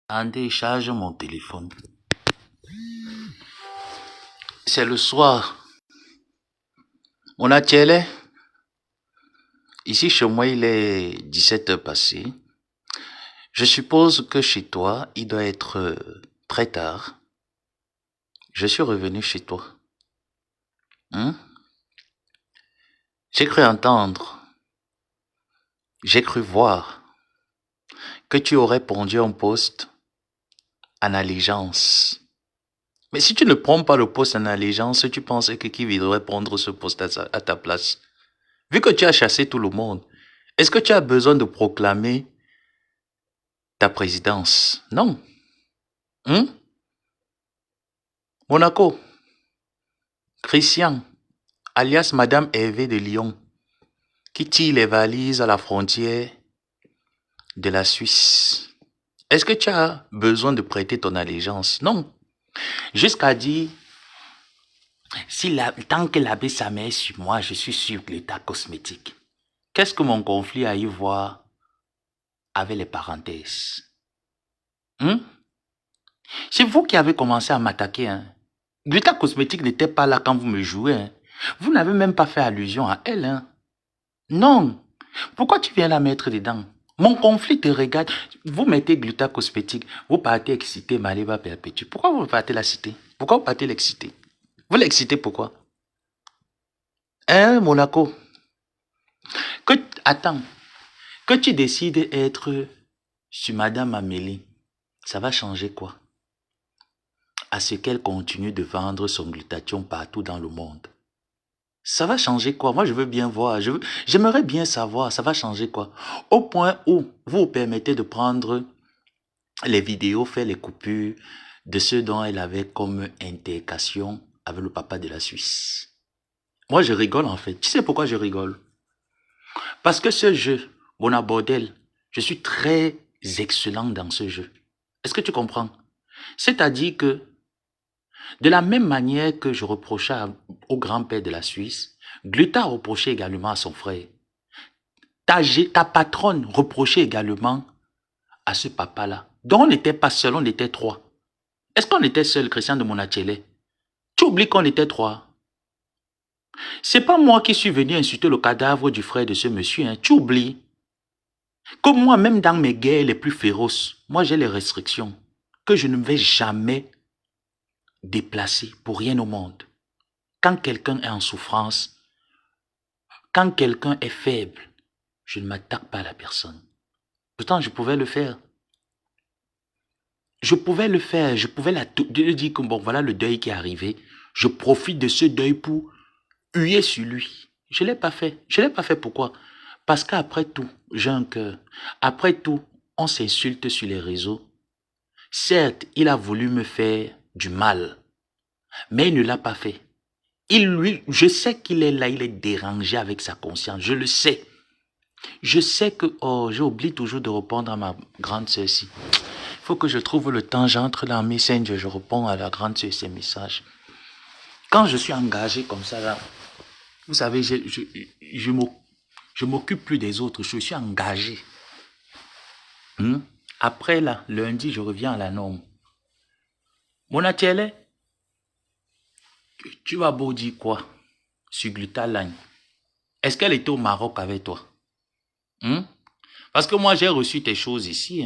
André, charge mon téléphone. C'est le soir. On a télé. Ici, chez moi, il est 17h passées. Je suppose que chez toi, il doit être très tard. Je suis revenu chez toi. J'ai cru entendre, j'ai cru voir que tu aurais pondu un poste en allégeance. Mais si tu ne prends pas le poste en allégeance, tu pensais que qui voudrait prendre ce poste à ta place? Vu que tu as chassé tout le monde, est-ce que tu as besoin de proclamer ta présidence? Non. Monaco, Christian, alias Madame Hervé de Lyon, qui tire les valises à la frontière de la Suisse. Est-ce que tu as besoin de prêter ton allégeance? Non. Jusqu'à dire, tant que l'abbé Samet est sur moi, je suis sur l'état cosmétique. Qu'est-ce que mon conflit a y voir avec les parenthèses? C'est vous qui avez commencé à m'attaquer. L'état cosmétique n'était pas là quand vous me jouez. Vous n'avez même pas fait allusion à elle. Non. Pourquoi tu viens la mettre dedans? Mon conflit te regarde. Vous mettez gluta cosmétique. Vous partez exciter Maleba Perpétue. Pourquoi vous partez la citer? Pourquoi vous partez l'exciter? Vous l'excitez pourquoi? Monaco. Attends. Que tu décides d'être sur Madame Amélie, ça va changer quoi? À ce qu'elle continue de vendre son glutathion partout dans le monde. Ça va changer quoi? Moi, je veux bien voir. J'aimerais bien savoir, ça va changer quoi? Au point où vous vous permettez de prendre les vidéos, faire les coupures de ceux dont elle avait comme intercation avec le papa de la Suisse. Moi, je rigole en fait. Tu sais pourquoi je rigole? Parce que ce jeu, Bona Bordel, je suis très excellent dans ce jeu. Est-ce que tu comprends? C'est-à-dire que de la même manière que je reprochais au grand-père de la Suisse, Gluta reprochait également à son frère. Ta patronne reprochait également à ce papa-là. Donc on n'était pas seul, on était trois. Est-ce qu'on était seul, Christian de Monachele? Tu oublies qu'on était trois. C'est pas moi qui suis venu insulter le cadavre du frère de ce monsieur, Tu oublies. Comme moi, même dans mes guerres les plus féroces, moi j'ai les restrictions que je ne vais jamais déplacer pour rien au monde. Quand quelqu'un est en souffrance, quand quelqu'un est faible, je ne m'attaque pas à la personne. Pourtant, je pouvais le faire. Je pouvais le faire. Je pouvais dire que bon, voilà le deuil qui est arrivé. Je profite de ce deuil pour huer sur lui. Je ne l'ai pas fait. Je ne l'ai pas fait pourquoi? Parce qu'après tout, j'ai un cœur. Après tout, on s'insulte sur les réseaux. Certes, il a voulu me faire du mal, mais il ne l'a pas fait. Je sais qu'il est là, il est dérangé avec sa conscience. Je le sais. Je sais que, j'oublie toujours de répondre à ma grande sœur ici. Il faut que je trouve le temps, j'entre dans Messenger, je réponds à la grande sœur ses messages. Quand je suis engagé comme ça, là, vous savez, je m'occupe plus des autres, je suis engagé. Après, là, lundi, je reviens à la norme. Monatiele, tu vas beau dire quoi sur Glutaline? Est-ce qu'elle était au Maroc avec toi? Parce que moi, j'ai reçu tes choses ici.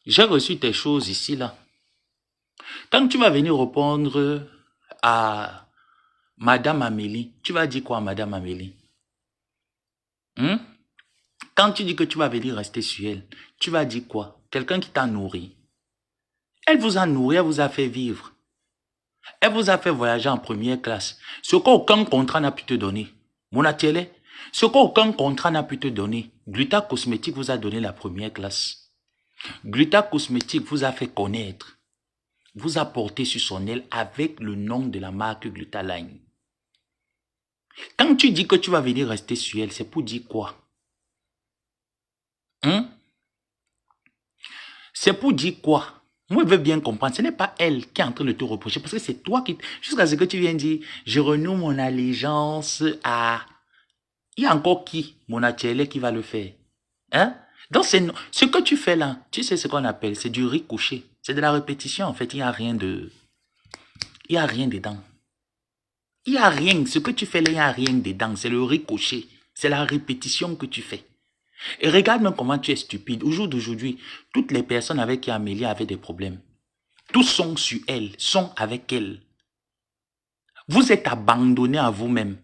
J'ai reçu tes choses ici, là. Quand tu vas venir répondre à Madame Amélie, tu vas dire quoi à Madame Amélie? Quand tu dis que tu vas venir rester sur elle, tu vas dire quoi? Quelqu'un qui t'a nourri. Elle vous a nourri, elle vous a fait vivre. Elle vous a fait voyager en première classe. Ce qu'aucun contrat n'a pu te donner. Monatiele, ce qu'aucun contrat n'a pu te donner. Gluta Cosmétique vous a donné la première classe. Gluta Cosmétique vous a fait connaître. Vous a porté sur son aile avec le nom de la marque Glutaline. Quand tu dis que tu vas venir rester sur elle, c'est pour dire quoi? C'est pour dire quoi? Moi, je veux bien comprendre. Ce n'est pas elle qui est en train de te reprocher, parce que c'est toi qui... Jusqu'à ce que tu viennes dire, je renoue mon allégeance à... Il y a encore qui, Monatiele, qui va le faire? Donc, ce que tu fais là, tu sais ce qu'on appelle, c'est du riz couché. C'est de la répétition, en fait. Il n'y a rien de... Il n'y a rien dedans. Il n'y a rien. Ce que tu fais là, il n'y a rien dedans. C'est le riz couché. C'est la répétition que tu fais. Et regarde même comment tu es stupide. Au jour d'aujourd'hui, toutes les personnes avec qui Amélie avait des problèmes, tous sont sur elle, sont avec elle. Vous êtes abandonné à vous-même.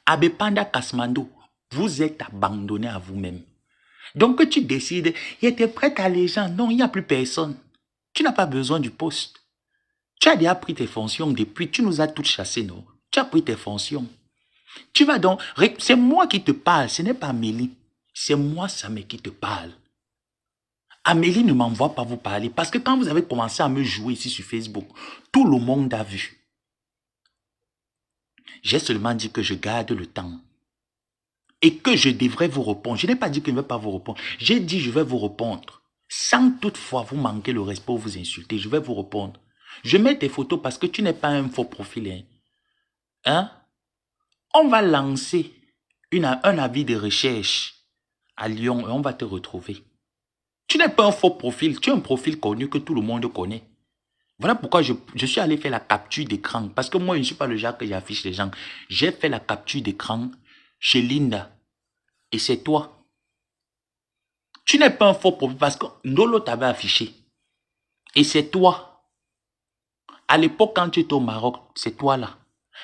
Abepanda Kasmando, vous êtes abandonné à vous-même. Donc que tu décides, il était prêt à les gens. Non, il n'y a plus personne. Tu n'as pas besoin du poste. Tu as déjà pris tes fonctions depuis, tu nous as tous chassés, non? Tu as pris tes fonctions. Tu vas donc, c'est moi qui te parle, ce n'est pas Amélie. C'est moi, Samé, qui te parle. Amélie ne m'envoie pas vous parler parce que quand vous avez commencé à me jouer ici sur Facebook, tout le monde a vu. J'ai seulement dit que je garde le temps et que je devrais vous répondre. Je n'ai pas dit que je ne vais pas vous répondre. J'ai dit je vais vous répondre. Sans toutefois vous manquer le respect ou vous insulter, je vais vous répondre. Je mets tes photos parce que tu n'es pas un faux profil. Hein? On va lancer un avis de recherche à Lyon et on va te retrouver. Tu n'es pas un faux profil, tu es un profil connu que tout le monde connaît. Voilà pourquoi je suis allé faire la capture d'écran. Parce que moi, je ne suis pas le genre que j'affiche les gens. J'ai fait la capture d'écran chez Linda. Et c'est toi. Tu n'es pas un faux profil parce que Ndolo t'avait affiché. Et c'est toi. À l'époque, quand tu étais au Maroc, c'est toi là.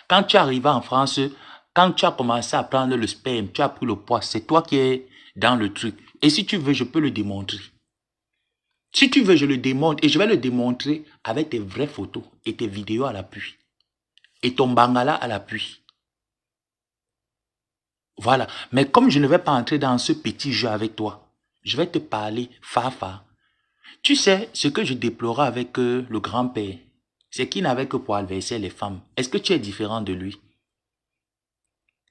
Quand tu es arrivé en France, quand tu as commencé à prendre le sperme, tu as pris le poids, c'est toi qui es dans le truc. Et si tu veux, je peux le démontrer. Si tu veux, je le démontre et je vais le démontrer avec tes vraies photos et tes vidéos à l'appui. Et ton bangala à l'appui. Voilà. Mais comme je ne vais pas entrer dans ce petit jeu avec toi, je vais te parler Fafa. Tu sais, ce que je déplorais avec le grand-père, c'est qu'il n'avait que pour adverser les femmes. Est-ce que tu es différent de lui?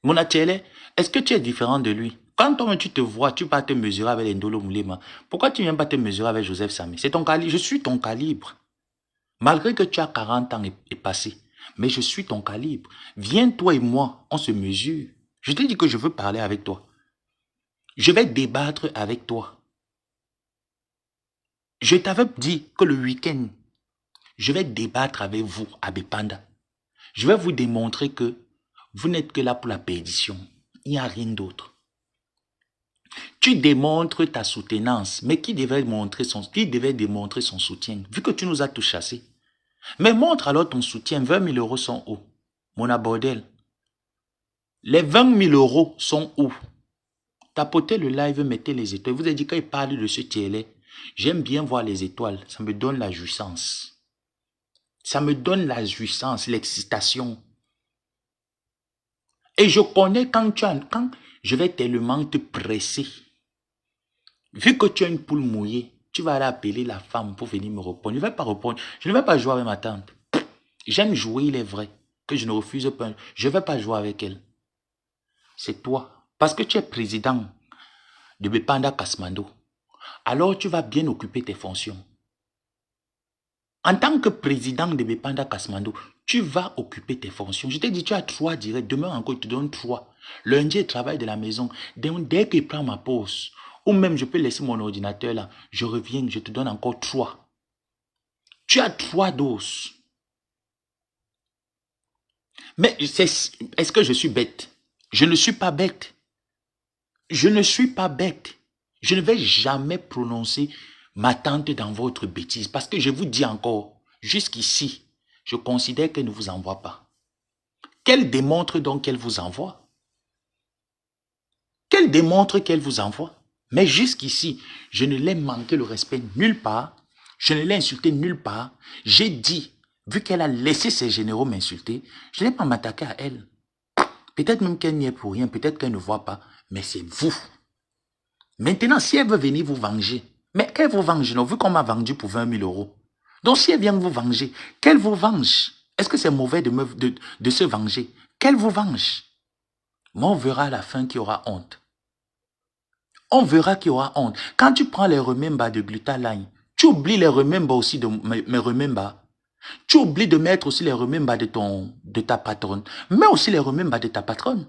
Mon atelier, est-ce que tu es différent de lui? Quand toi, tu te vois, tu vas te mesurer avec Ndolo Moulema. Pourquoi tu ne viens pas te mesurer avec Joseph Samé? C'est ton calibre. Je suis ton calibre. Malgré que tu as 40 ans et passé. Mais je suis ton calibre. Viens, toi et moi, on se mesure. Je t'ai dit que je veux parler avec toi. Je vais débattre avec toi. Je t'avais dit que le week-end, je vais débattre avec vous, Abepanda. Je vais vous démontrer que vous n'êtes que là pour la perdition. Il n'y a rien d'autre. Tu démontres ta soutenance, mais qui devait démontrer son soutien, vu que tu nous as tous chassés? Mais montre alors ton soutien. 20 000 euros sont où? Mon abordel. Les 20 000 euros sont où? Tapotez le live, mettez les étoiles. Vous avez dit quand il parle de ce tiers-là, j'aime bien voir les étoiles. Ça me donne la jouissance. Ça me donne la jouissance, l'excitation. Et je connais quand je vais tellement te presser. Vu que tu as une poule mouillée, tu vas aller appeler la femme pour venir me répondre. Je ne vais pas répondre. Je ne vais pas jouer avec ma tante. J'aime jouer, il est vrai, que je ne refuse pas. Je ne vais pas jouer avec elle. C'est toi. Parce que tu es président de Bepanda Kasmando. Alors tu vas bien occuper tes fonctions. En tant que président de Bepanda Kasmando, tu vas occuper tes fonctions. Je t'ai dit, tu as 3 directs. Demain encore, je te donne 3. Lundi, je travaille de la maison. Dès que je prends ma pause, ou même je peux laisser mon ordinateur là, je reviens, je te donne encore 3. Tu as 3 doses. Mais est-ce que je suis bête? Je ne suis pas bête. Je ne suis pas bête. Je ne vais jamais prononcer ma tante dans votre bêtise. Parce que je vous dis encore, jusqu'ici, je considère qu'elle ne vous envoie pas. Qu'elle démontre donc qu'elle vous envoie. Qu'elle démontre qu'elle vous envoie. Mais jusqu'ici, je ne l'ai manqué le respect nulle part. Je ne l'ai insulté nulle part. J'ai dit, vu qu'elle a laissé ses généraux m'insulter, je n'ai pas m'attaquer à elle. Peut-être même qu'elle n'y est pour rien, peut-être qu'elle ne voit pas, mais c'est vous. Maintenant, si elle veut venir vous venger, mais qu'elle vous venge, non, vu qu'on m'a vendu pour 20 000 euros. Donc si elle vient vous venger, qu'elle vous venge. Est-ce que c'est mauvais de se venger? Qu'elle vous venge. Mais on verra à la fin qu'il y aura honte. On verra qu'il y aura honte. Quand tu prends les remembers de Glutaline, tu oublies les remembers aussi de mes remembers. Tu oublies de mettre aussi les remembers de ta patronne, mais aussi les remembers de ta patronne.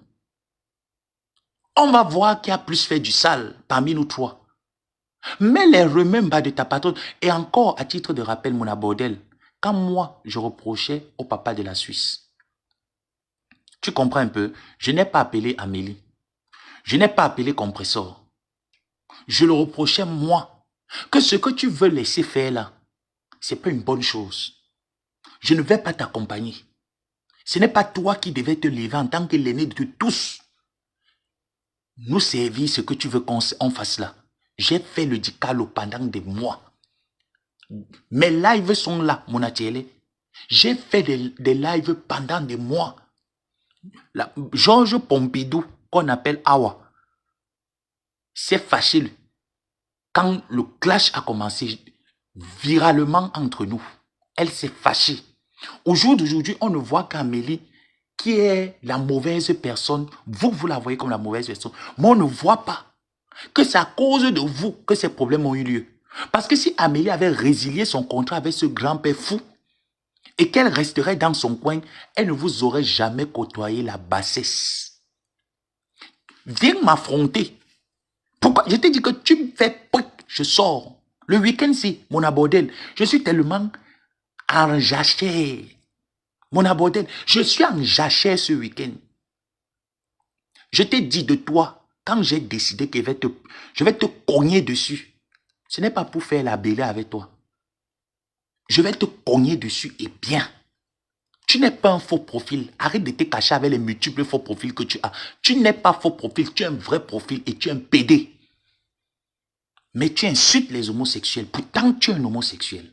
On va voir qui a plus fait du sale parmi nous trois. Mets les remembers de ta patronne. Et encore, à titre de rappel, mon abordel, quand moi, je reprochais au papa de la Suisse, tu comprends un peu, je n'ai pas appelé Amélie. Je n'ai pas appelé Compressor. Je le reprochais moi. Que ce que tu veux laisser faire là, c'est pas une bonne chose. Je ne vais pas t'accompagner. Ce n'est pas toi qui devais te lever en tant que l'aîné de tous. Nous servir ce que tu veux qu'on fasse là. J'ai fait le dicalo pendant des mois. Mes lives sont là, mon atelier. J'ai fait des lives pendant des mois. Georges Pompidou, qu'on appelle Awa, c'est facile. Quand le clash a commencé viralement entre nous, elle s'est fâchée. Au jour d'aujourd'hui, on ne voit qu'Amélie, qui est la mauvaise personne. Vous la voyez comme la mauvaise personne. Mais on ne voit pas que c'est à cause de vous que ces problèmes ont eu lieu. Parce que si Amélie avait résilié son contrat avec ce grand-père fou et qu'elle resterait dans son coin, elle ne vous aurait jamais côtoyé la bassesse. Viens m'affronter. Pourquoi? Je t'ai dit que tu me fais prick, je sors. Le week-end-ci, mon abordel, je suis tellement en jachère. Mon abordel, je suis en jachère ce week-end. Je t'ai dit de toi, quand j'ai décidé que je vais te cogner dessus, ce n'est pas pour faire la bêlée avec toi. Je vais te cogner dessus et bien. Tu n'es pas un faux profil. Arrête de te cacher avec les multiples faux profils que tu as. Tu n'es pas faux profil, tu es un vrai profil et tu es un PD. Mais tu insultes les homosexuels. Pourtant, tu es un homosexuel.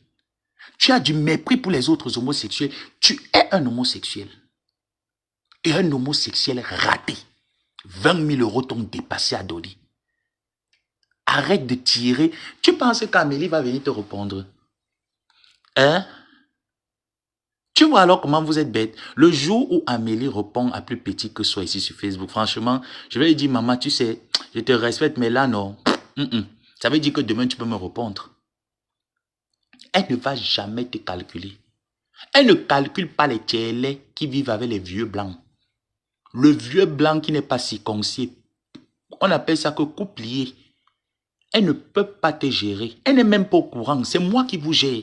Tu as du mépris pour les autres homosexuels. Tu es un homosexuel. Et un homosexuel raté. 20 000 € t'ont dépassé à Dodi. Arrête de tirer. Tu penses qu'Amélie va venir te répondre? Hein? Tu vois alors comment vous êtes bête. Le jour où Amélie répond à plus petit que soi ici sur Facebook, franchement, je vais lui dire, maman, tu sais, je te respecte, mais là, non. Ça veut dire que demain, tu peux me répondre. Elle ne va jamais te calculer. Elle ne calcule pas les tchélés qui vivent avec les vieux blancs. Le vieux blanc qui n'est pas circoncis, on appelle ça que couplier. Elle ne peut pas te gérer. Elle n'est même pas au courant. C'est moi qui vous gère.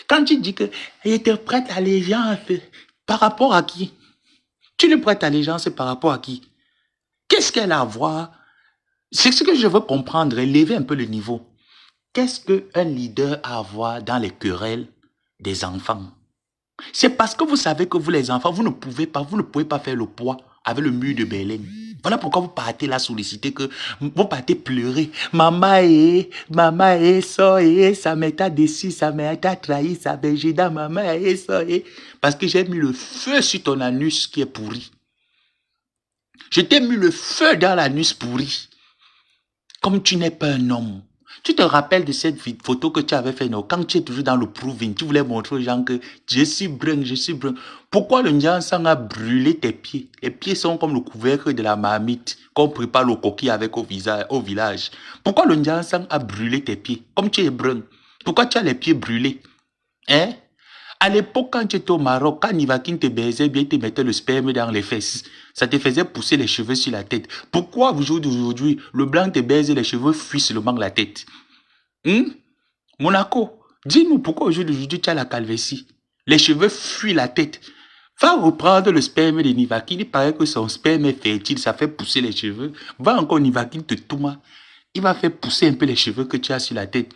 Quand tu dis que elle te prête allégeance, par rapport à qui? Tu ne prêtes allégeance par rapport à qui? Qu'est-ce qu'elle a à voir? C'est ce que je veux comprendre, élever un peu le niveau. Qu'est-ce qu'un leader a à voir dans les querelles des enfants? C'est parce que vous savez que vous, les enfants, vous ne pouvez pas faire le poids avec le mur de Berlin. Voilà pourquoi vous partez là solliciter, que vous partez pleurer. Maman, ça m'a déçu, ça m'a trahi, ça m'a gêné, maman, ça, parce que j'ai mis le feu sur ton anus qui est pourri. Je t'ai mis le feu dans l'anus pourri. Comme tu n'es pas un homme. Tu te rappelles de cette photo que tu avais fait, non? Quand tu es toujours dans le proving, tu voulais montrer aux gens que je suis brun, je suis brun. Pourquoi le Nyansan a brûlé tes pieds? Les pieds sont comme le couvercle de la marmite qu'on prépare le coquille avec au village. Pourquoi le Nyansan a brûlé tes pieds? Comme tu es brun. Pourquoi tu as les pieds brûlés? Hein? À l'époque, quand tu étais au Maroc, quand Nivakin te baisait, bien, il te mettait le sperme dans les fesses. Ça te faisait pousser les cheveux sur la tête. Pourquoi aujourd'hui, le blanc te baise et les cheveux fuient seulement la tête? Monaco, dis-nous pourquoi aujourd'hui tu as la calvitie. Les cheveux fuient la tête. Va reprendre le sperme de Nivakin. Il paraît que son sperme est fertile, ça fait pousser les cheveux. Va encore Nivakin te touma. Il va faire pousser un peu les cheveux que tu as sur la tête.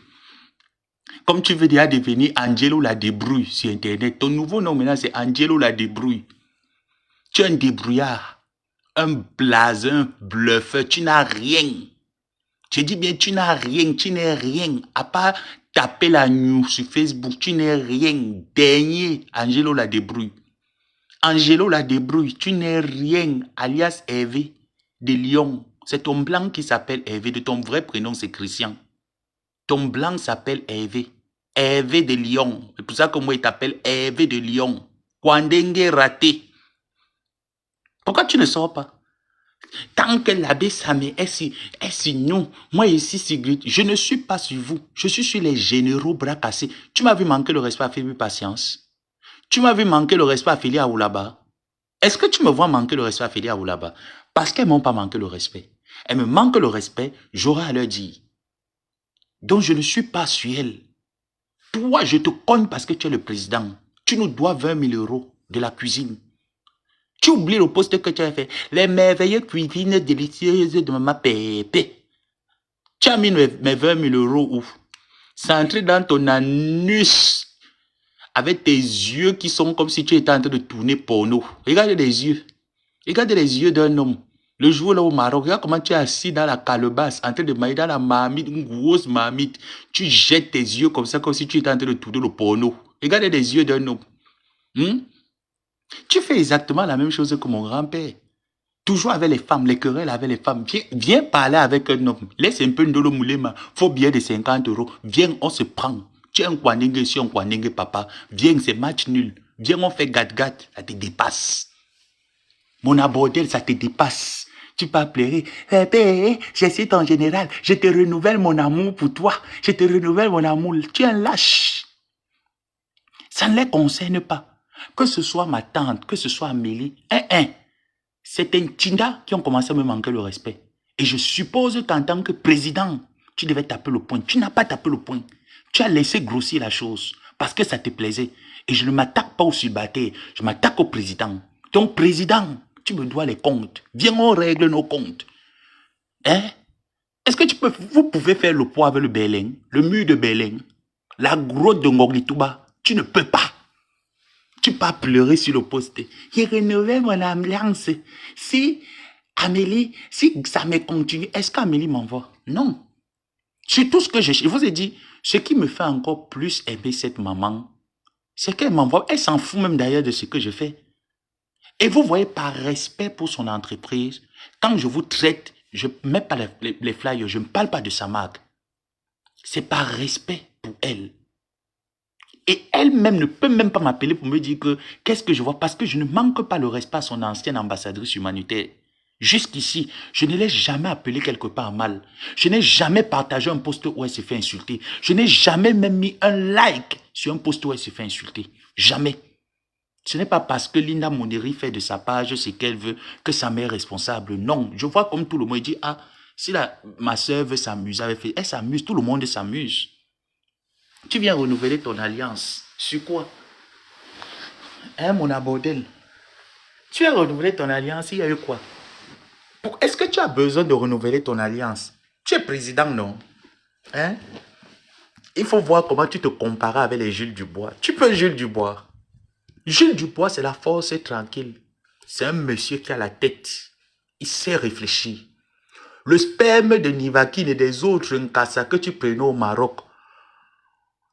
Comme tu veux déjà devenir Angelo la débrouille sur Internet. Ton nouveau nom maintenant, c'est Angelo la débrouille. Tu es un débrouillard, un blason, un bluffeur. Tu n'as rien. Je dis bien, tu n'as rien, tu n'es rien. À part taper la news sur Facebook, tu n'es rien. Dernier, Angelo la débrouille. Angelo la débrouille, tu n'es rien. Alias Hervé de Lyon. C'est ton blanc qui s'appelle Hervé. De ton vrai prénom, c'est Christian. Ton blanc s'appelle Hervé. Hervé de Lyon. C'est pour ça que moi, il t'appelle Hervé de Lyon. Kwandenge raté. Pourquoi tu ne sors pas? Tant que l'abbé Samé est sur nous, moi ici, Sigrid, je ne suis pas sur vous. Je suis sur les généraux bras cassés. Tu m'as vu manquer le respect à Philippe Patience. Tu m'as vu manquer le respect à Félia Oulaba. Est-ce que tu me vois manquer le respect à Félia Oulaba? Parce qu'elles m'ont pas manqué le respect. Elles me manquent le respect, j'aurai à leur dire. Donc je ne suis pas sur elle. Toi, je te cogne parce que tu es le président. Tu nous dois 20 000 € de la cuisine. Tu oublies le poste que tu as fait. Les merveilleuses cuisines délicieuses de maman Pépé. Tu as mis mes 20 000 € où? C'est entré dans ton anus. Avec tes yeux qui sont comme si tu étais en train de tourner porno. Regarde les yeux. Regarde les yeux d'un homme. Le jour là au Maroc, regarde comment tu es assis dans la calebasse, en train de manger dans la marmite, une grosse marmite. Tu jettes tes yeux comme ça, comme si tu étais en train de tourner le porno. Regarde les yeux d'un homme. Tu fais exactement la même chose que mon grand-père. Toujours avec les femmes, les querelles avec les femmes. Viens parler avec un homme. Laisse un peu Ndolo Moulema. Faut bien de 50 €. Viens, on se prend. Tu es un Kwanenge, je suis un Kwanenge, papa. Viens, c'est match nul. Viens, on fait gat-gat. Ça te dépasse. Mon abordel, ça te dépasse. Tu peux pleurer. Je suis ton général. Je te renouvelle mon amour pour toi. Je te renouvelle mon amour. Tu es un lâche. Ça ne les concerne pas. Que ce soit ma tante, que ce soit Amélie. C'est un Tinda qui ont commencé à me manquer le respect. Et je suppose qu'en tant que président, tu devais taper le poing. Tu n'as pas tapé le poing. Tu as laissé grossir la chose parce que ça te plaisait. Et je ne m'attaque pas au subalterne, je m'attaque au président. Donc, président, tu me dois les comptes. Viens, on règle nos comptes. Est-ce que vous pouvez faire le poids avec le Berlin, le mur de Berlin, la grotte de Ngoglituba? Tu ne peux pas. Tu peux pas pleurer sur le poste. J'ai rénové mon alliance. Si Amélie, si ça me continue, est-ce qu'Amélie m'envoie? Non. C'est tout ce que je vous ai dit. Ce qui me fait encore plus aimer cette maman, c'est qu'elle m'envoie. Elle s'en fout même d'ailleurs de ce que je fais. Et vous voyez, par respect pour son entreprise, quand je vous traite, je ne mets pas les flyers, je ne parle pas de sa marque. C'est par respect pour elle. Et elle-même ne peut même pas m'appeler pour me dire que qu'est-ce que je vois, parce que je ne manque pas le respect à son ancienne ambassadrice humanitaire. Jusqu'ici, je ne l'ai jamais appelé quelque part mal. Je n'ai jamais partagé un post où elle se fait insulter. Je n'ai jamais même mis un like sur un post où elle se fait insulter. Jamais. Ce n'est pas parce que Linda Moneri fait de sa page ce qu'elle veut que sa mère est responsable. Non, je vois comme tout le monde dit, ah, si ma soeur veut s'amuser avec elle, elle s'amuse, tout le monde s'amuse. Tu viens renouveler ton alliance. Sur quoi? Mon abordel. Tu as renouvelé ton alliance, il y a eu quoi? Est-ce que tu as besoin de renouveler ton alliance? Tu es président, non? Il faut voir comment tu te compares avec les Jules Dubois. Tu peux Jules Dubois. Jules Dubois, c'est la force tranquille. C'est un monsieur qui a la tête. Il sait réfléchir. Le sperme de Nivakin et des autres Nkassa que tu prenais au Maroc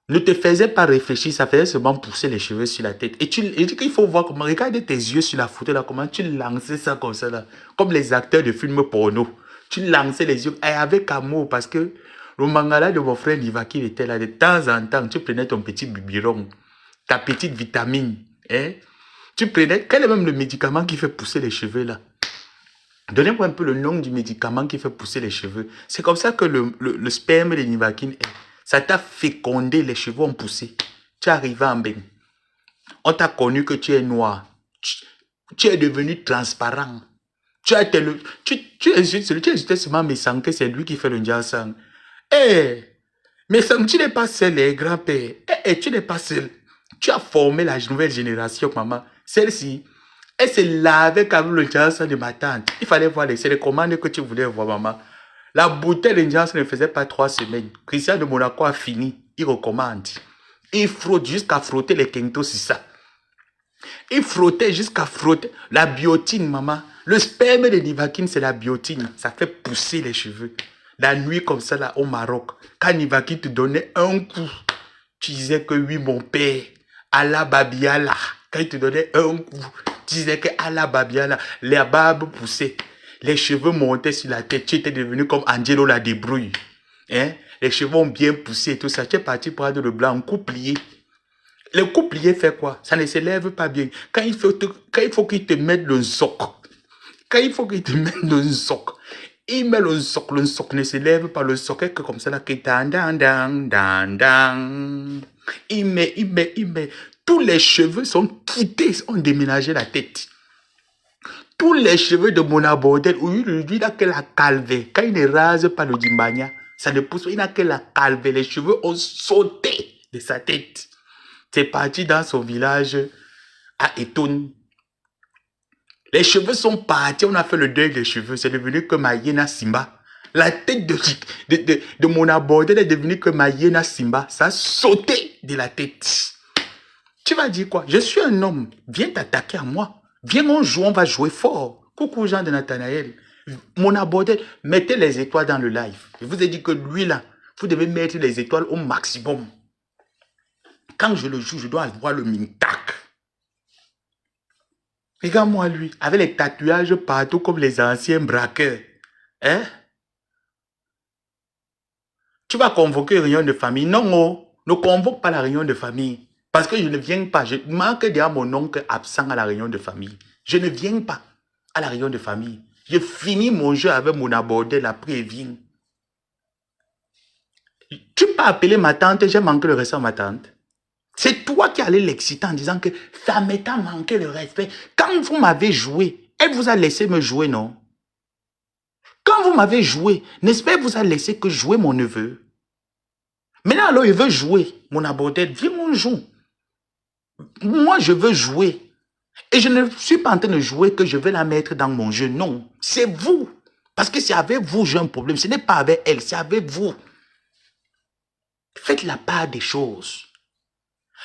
ne te faisait pas réfléchir, ça faisait seulement pousser les cheveux sur la tête. Et il faut voir comment, regarde tes yeux sur la photo là, comment tu lançais ça comme ça là, comme les acteurs de films porno. Tu lançais les yeux avec amour parce que le mangala de mon frère Nivakin était là. De temps en temps, tu prenais ton petit biberon, ta petite vitamine. Tu prenais, quel est même le médicament qui fait pousser les cheveux là? Donnez-moi un peu le nom du médicament qui fait pousser les cheveux. C'est comme ça que le sperme de Nivakin est. Ça t'a fécondé, les cheveux ont poussé. Tu es arrivé en bain. On t'a connu que tu es noir. Tu es devenu transparent. Tu insultais seulement Messang, que c'est lui qui fait le Ndiassang. Messang, tu n'es pas seul, les grands-pères. Tu n'es pas seul. Tu as formé la nouvelle génération, maman. Celle-ci, elle se lavait avec le Ndiassang de ma tante. Il fallait voir les commandes que tu voulais voir, maman. La bouteille d'Indiance ne faisait pas 3 semaines. Christian de Monaco a fini. Il recommande. Il frotte jusqu'à frotter les quintos, c'est ça. Il frottait jusqu'à frotter. La biotine, maman. Le sperme de Nivakin, c'est la biotine. Ça fait pousser les cheveux. La nuit comme ça, là, au Maroc. Quand Nivakin te donnait un coup, tu disais que oui, mon père. Allah Babiala. Quand il te donnait un coup, tu disais que Allah Babiala. Les barbes poussaient. Les cheveux montaient sur la tête. Tu étais devenu comme Angelo la débrouille. Les cheveux ont bien poussé et tout ça. Tu es parti prendre le blanc, un coup plié. Le coup plié fait quoi? Ça ne se lève pas bien. Quand il faut qu'il te mette le soc. Quand il faut qu'il te mette le soc. Il met le soc ne se lève pas. Le soc est que comme ça là. Il met. Tous les cheveux sont quittés, ont déménagé la tête. Tous les cheveux de mon abordel, aujourd'hui, il n'a que la calvée. Quand il ne rase pas le dimbania, ça ne pousse pas, il n'a que la calvée. Les cheveux ont sauté de sa tête. C'est parti dans son village à Etoun. Les cheveux sont partis, on a fait le deuil des cheveux. C'est devenu comme ma hyène Simba. La tête de mon abordel est devenue comme ma hyène Simba. Ça a sauté de la tête. Tu vas dire quoi? Je suis un homme. Viens t'attaquer à moi. Viens, on joue, on va jouer fort. Coucou Jean de Nathanaël. Mon abordel, mettez les étoiles dans le live. Je vous ai dit que lui là, vous devez mettre les étoiles au maximum. Quand je le joue, je dois avoir le mintac. Regarde-moi lui, avec les tatouages partout comme les anciens braqueurs. Hein? Tu vas convoquer une réunion de famille. Non, oh, ne convoque pas la réunion de famille. Parce que je ne viens pas. Je manque déjà mon oncle absent à la réunion de famille. Je ne viens pas à la réunion de famille. Je finis mon jeu avec mon abordel, après il vient. Tu peux appeler ma tante, j'ai manqué le respect à ma tante. C'est toi qui allais l'exciter en disant que ça m'a manqué le respect. Quand vous m'avez joué, elle vous a laissé me jouer, non? Quand vous m'avez joué, n'est-ce pas, elle vous a laissé que jouer mon neveu? Maintenant, alors, il veut jouer, mon abordel. Viens, on joue. Moi, je veux jouer. Et je ne suis pas en train de jouer que je vais la mettre dans mon jeu. Non, c'est vous. Parce que c'est avec vous j'ai un problème. Ce n'est pas avec elle, c'est avec vous. Faites la part des choses.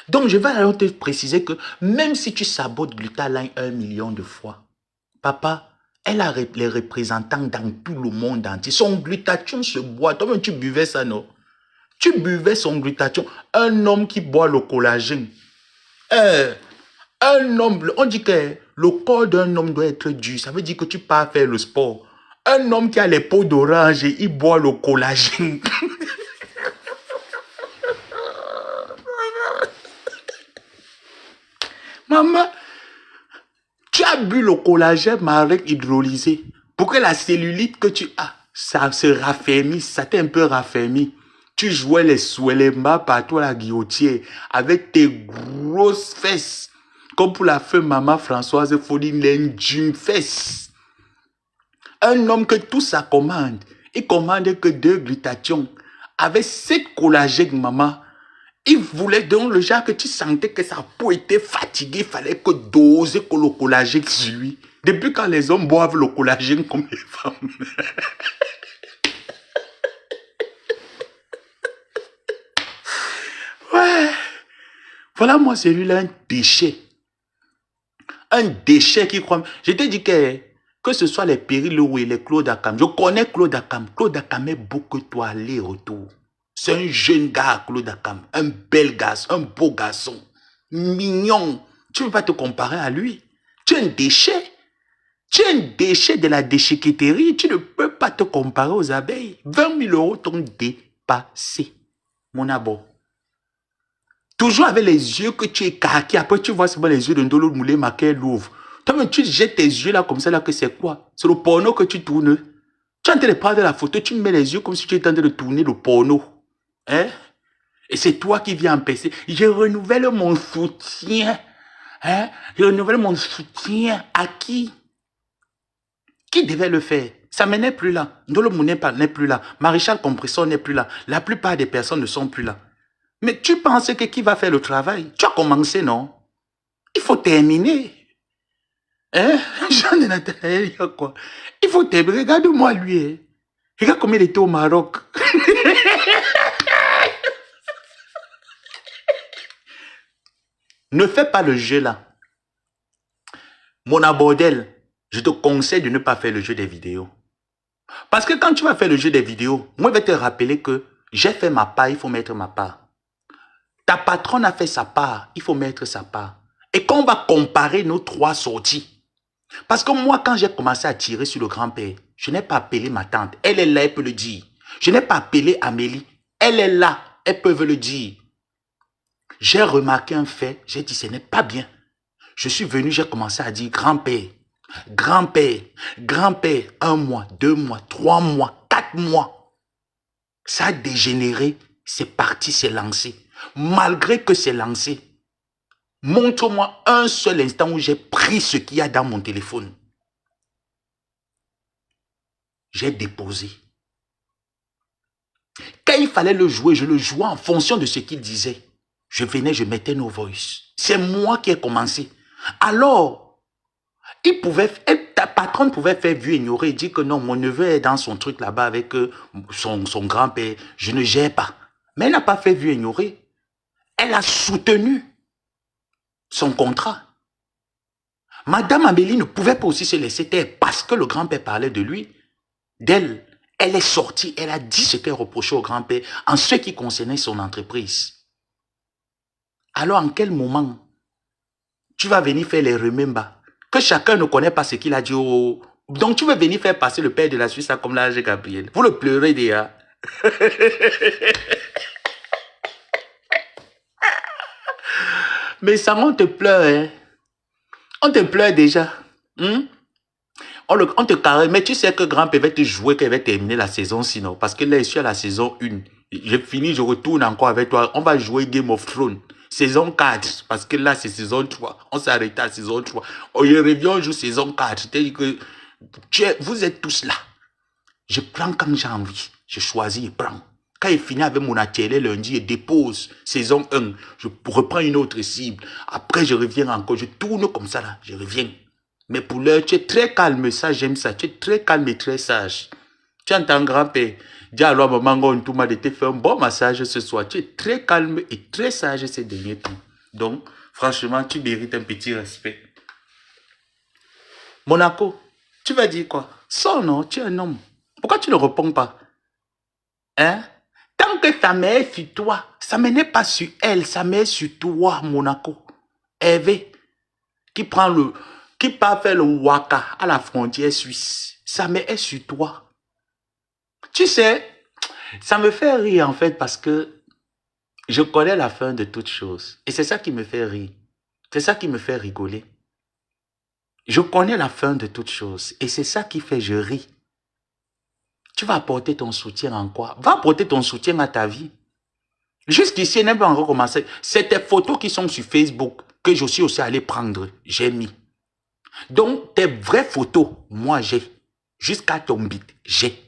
Donc, je vais alors te préciser que même si tu sabotes Glutaline 1 million de fois, papa, elle a les représentants dans tout le monde entier. Son glutathion se boit. Toi-même, tu buvais ça, non? Tu buvais son glutathion. Un homme qui boit le collagène. Un homme, on dit que le corps d'un homme doit être dur. Ça veut dire que tu pars faire le sport. Un homme qui a les peaux d'orange, il boit le collagène. Maman, tu as bu le collagène Marek hydrolysé pour que la cellulite que tu as, ça se raffermisse, ça t'est un peu raffermi. Tu jouais les soulémas partout à la guillotière avec tes grosses fesses. Comme pour la feu maman Françoise Fodine, les fesses. Un homme que tout ça commande, il commande que 2 glutathions. Avec 7 collagènes, maman, il voulait donc le genre que tu sentais que sa peau était fatiguée, il fallait que doser que le collagène sur lui. Depuis quand les hommes boivent le collagène comme les femmes. Ouais. Voilà moi celui-là un déchet. Un déchet qui croit. Je t'ai dit que ce soit les Péril ou les Claude Akam. Je connais Claude Akam. Claude Akam est beaucoup de toi aller-retour. C'est un jeune gars, Claude Akam. Un bel garçon, un beau garçon. Mignon. Tu ne peux pas te comparer à lui. Tu es un déchet. Tu es un déchet de la déchetterie. Tu ne peux pas te comparer aux abeilles. 20 000 € t'ont dépassé. Mon abo. Toujours avec les yeux que tu écarqués. Après, tu vois seulement les yeux de Ndolo Moulé Maquet l'ouvre. Toi, tu jettes tes yeux là comme ça, là, que c'est quoi? C'est le porno que tu tournes. Tu es en train de prendre la photo, tu mets les yeux comme si tu étais en train de tourner le porno. Hein? Et c'est toi qui viens empêcher. Je renouvelle mon soutien. Hein? Je renouvelle mon soutien à qui? Qui devait le faire? Ça n'est plus là. Ndolo Moulé n'est plus là. Maréchal Compressor n'est plus là. La plupart des personnes ne sont plus là. Mais tu penses que qui va faire le travail? Tu as commencé, non? Il faut terminer. Hein? Jean de Nathanaël, il y a quoi? Il faut terminer. Regarde-moi lui. Hein? Regarde comment il était au Maroc. Ne fais pas le jeu là. Mon abordel, je te conseille de ne pas faire le jeu des vidéos. Parce que quand tu vas faire le jeu des vidéos, moi je vais te rappeler que j'ai fait ma part, il faut mettre ma part. Ta patronne a fait sa part, il faut mettre sa part. Et quand on va comparer nos 3 sorties, parce que moi, quand j'ai commencé à tirer sur le grand-père, je n'ai pas appelé ma tante. Elle est là, elle peut le dire. Je n'ai pas appelé Amélie. Elle est là, elles peuvent le dire. J'ai remarqué un fait, j'ai dit, ce n'est pas bien. Je suis venu, j'ai commencé à dire, grand-père, grand-père, grand-père, 1 mois, 2 mois, 3 mois, 4 mois. Ça a dégénéré, c'est parti, c'est lancé. Malgré que c'est lancé, montre-moi un seul instant où j'ai pris ce qu'il y a dans mon téléphone. J'ai déposé. Quand il fallait le jouer, je le jouais en fonction de ce qu'il disait. Je venais, je mettais nos voices. C'est moi qui ai commencé. Alors, ta patronne pouvait faire vieux ignorer et dire que non, mon neveu est dans son truc là-bas avec son grand-père. Je ne gère pas. Mais elle n'a pas fait vieux ignorer. Elle a soutenu son contrat. Madame Amélie ne pouvait pas aussi se laisser taire parce que le grand-père parlait de lui, d'elle. Elle est sortie, elle a dit ce qu'elle reprochait au grand-père en ce qui concernait son entreprise. Alors, en quel moment tu vas venir faire les remembers que chacun ne connaît pas ce qu'il a dit au... Donc, tu veux venir faire passer le père de la Suisse comme l'âge Gabriel. Vous le pleurez déjà. Mais ça, on te pleure, hein. On te pleure déjà. On te caresse. Mais tu sais que grand-père va te jouer qu'il va terminer la saison sinon. Parce que là, je suis à la saison 1. J'ai fini, je retourne encore avec toi. On va jouer Game of Thrones. Saison 4. Parce que là, c'est saison 3. On s'est arrêté à saison 3. On y revient, on joue saison 4. C'est-à-dire que vous êtes tous là. Je prends quand j'ai envie. Je choisis et prends. Quand il finit avec mon atelier lundi, je dépose saison 1. Je reprends une autre cible. Après, je reviens encore. Je tourne comme ça là. Je reviens. Mais pour l'heure, tu es très calme. Ça, j'aime ça. Tu es très calme et très sage. Tu entends grand-père. Dis alors à maman, on m'a de te faire un bon massage ce soir. Tu es très calme et très sage ces derniers temps. Donc, franchement, tu mérites un petit respect. Monaco, tu vas dire quoi? Sors, non, tu es un homme. Pourquoi tu ne réponds pas? Hein? Tant que ça met sur toi, ça ne met pas sur elle, ça met sur toi, Monaco. Hervé, qui part faire le waka à la frontière suisse, ça met sur toi. Tu sais, ça me fait rire en fait parce que je connais la fin de toutes choses. Et c'est ça qui me fait rire. C'est ça qui me fait rigoler. Je connais la fin de toutes choses. Et c'est ça qui fait je ris. Tu vas apporter ton soutien en quoi? Va apporter ton soutien à ta vie. Jusqu'ici, elle n'a pas encore commencé. C'est tes photos qui sont sur Facebook que je suis aussi allé prendre. J'ai mis. Donc, tes vraies photos, moi j'ai. Jusqu'à ton bit, j'ai.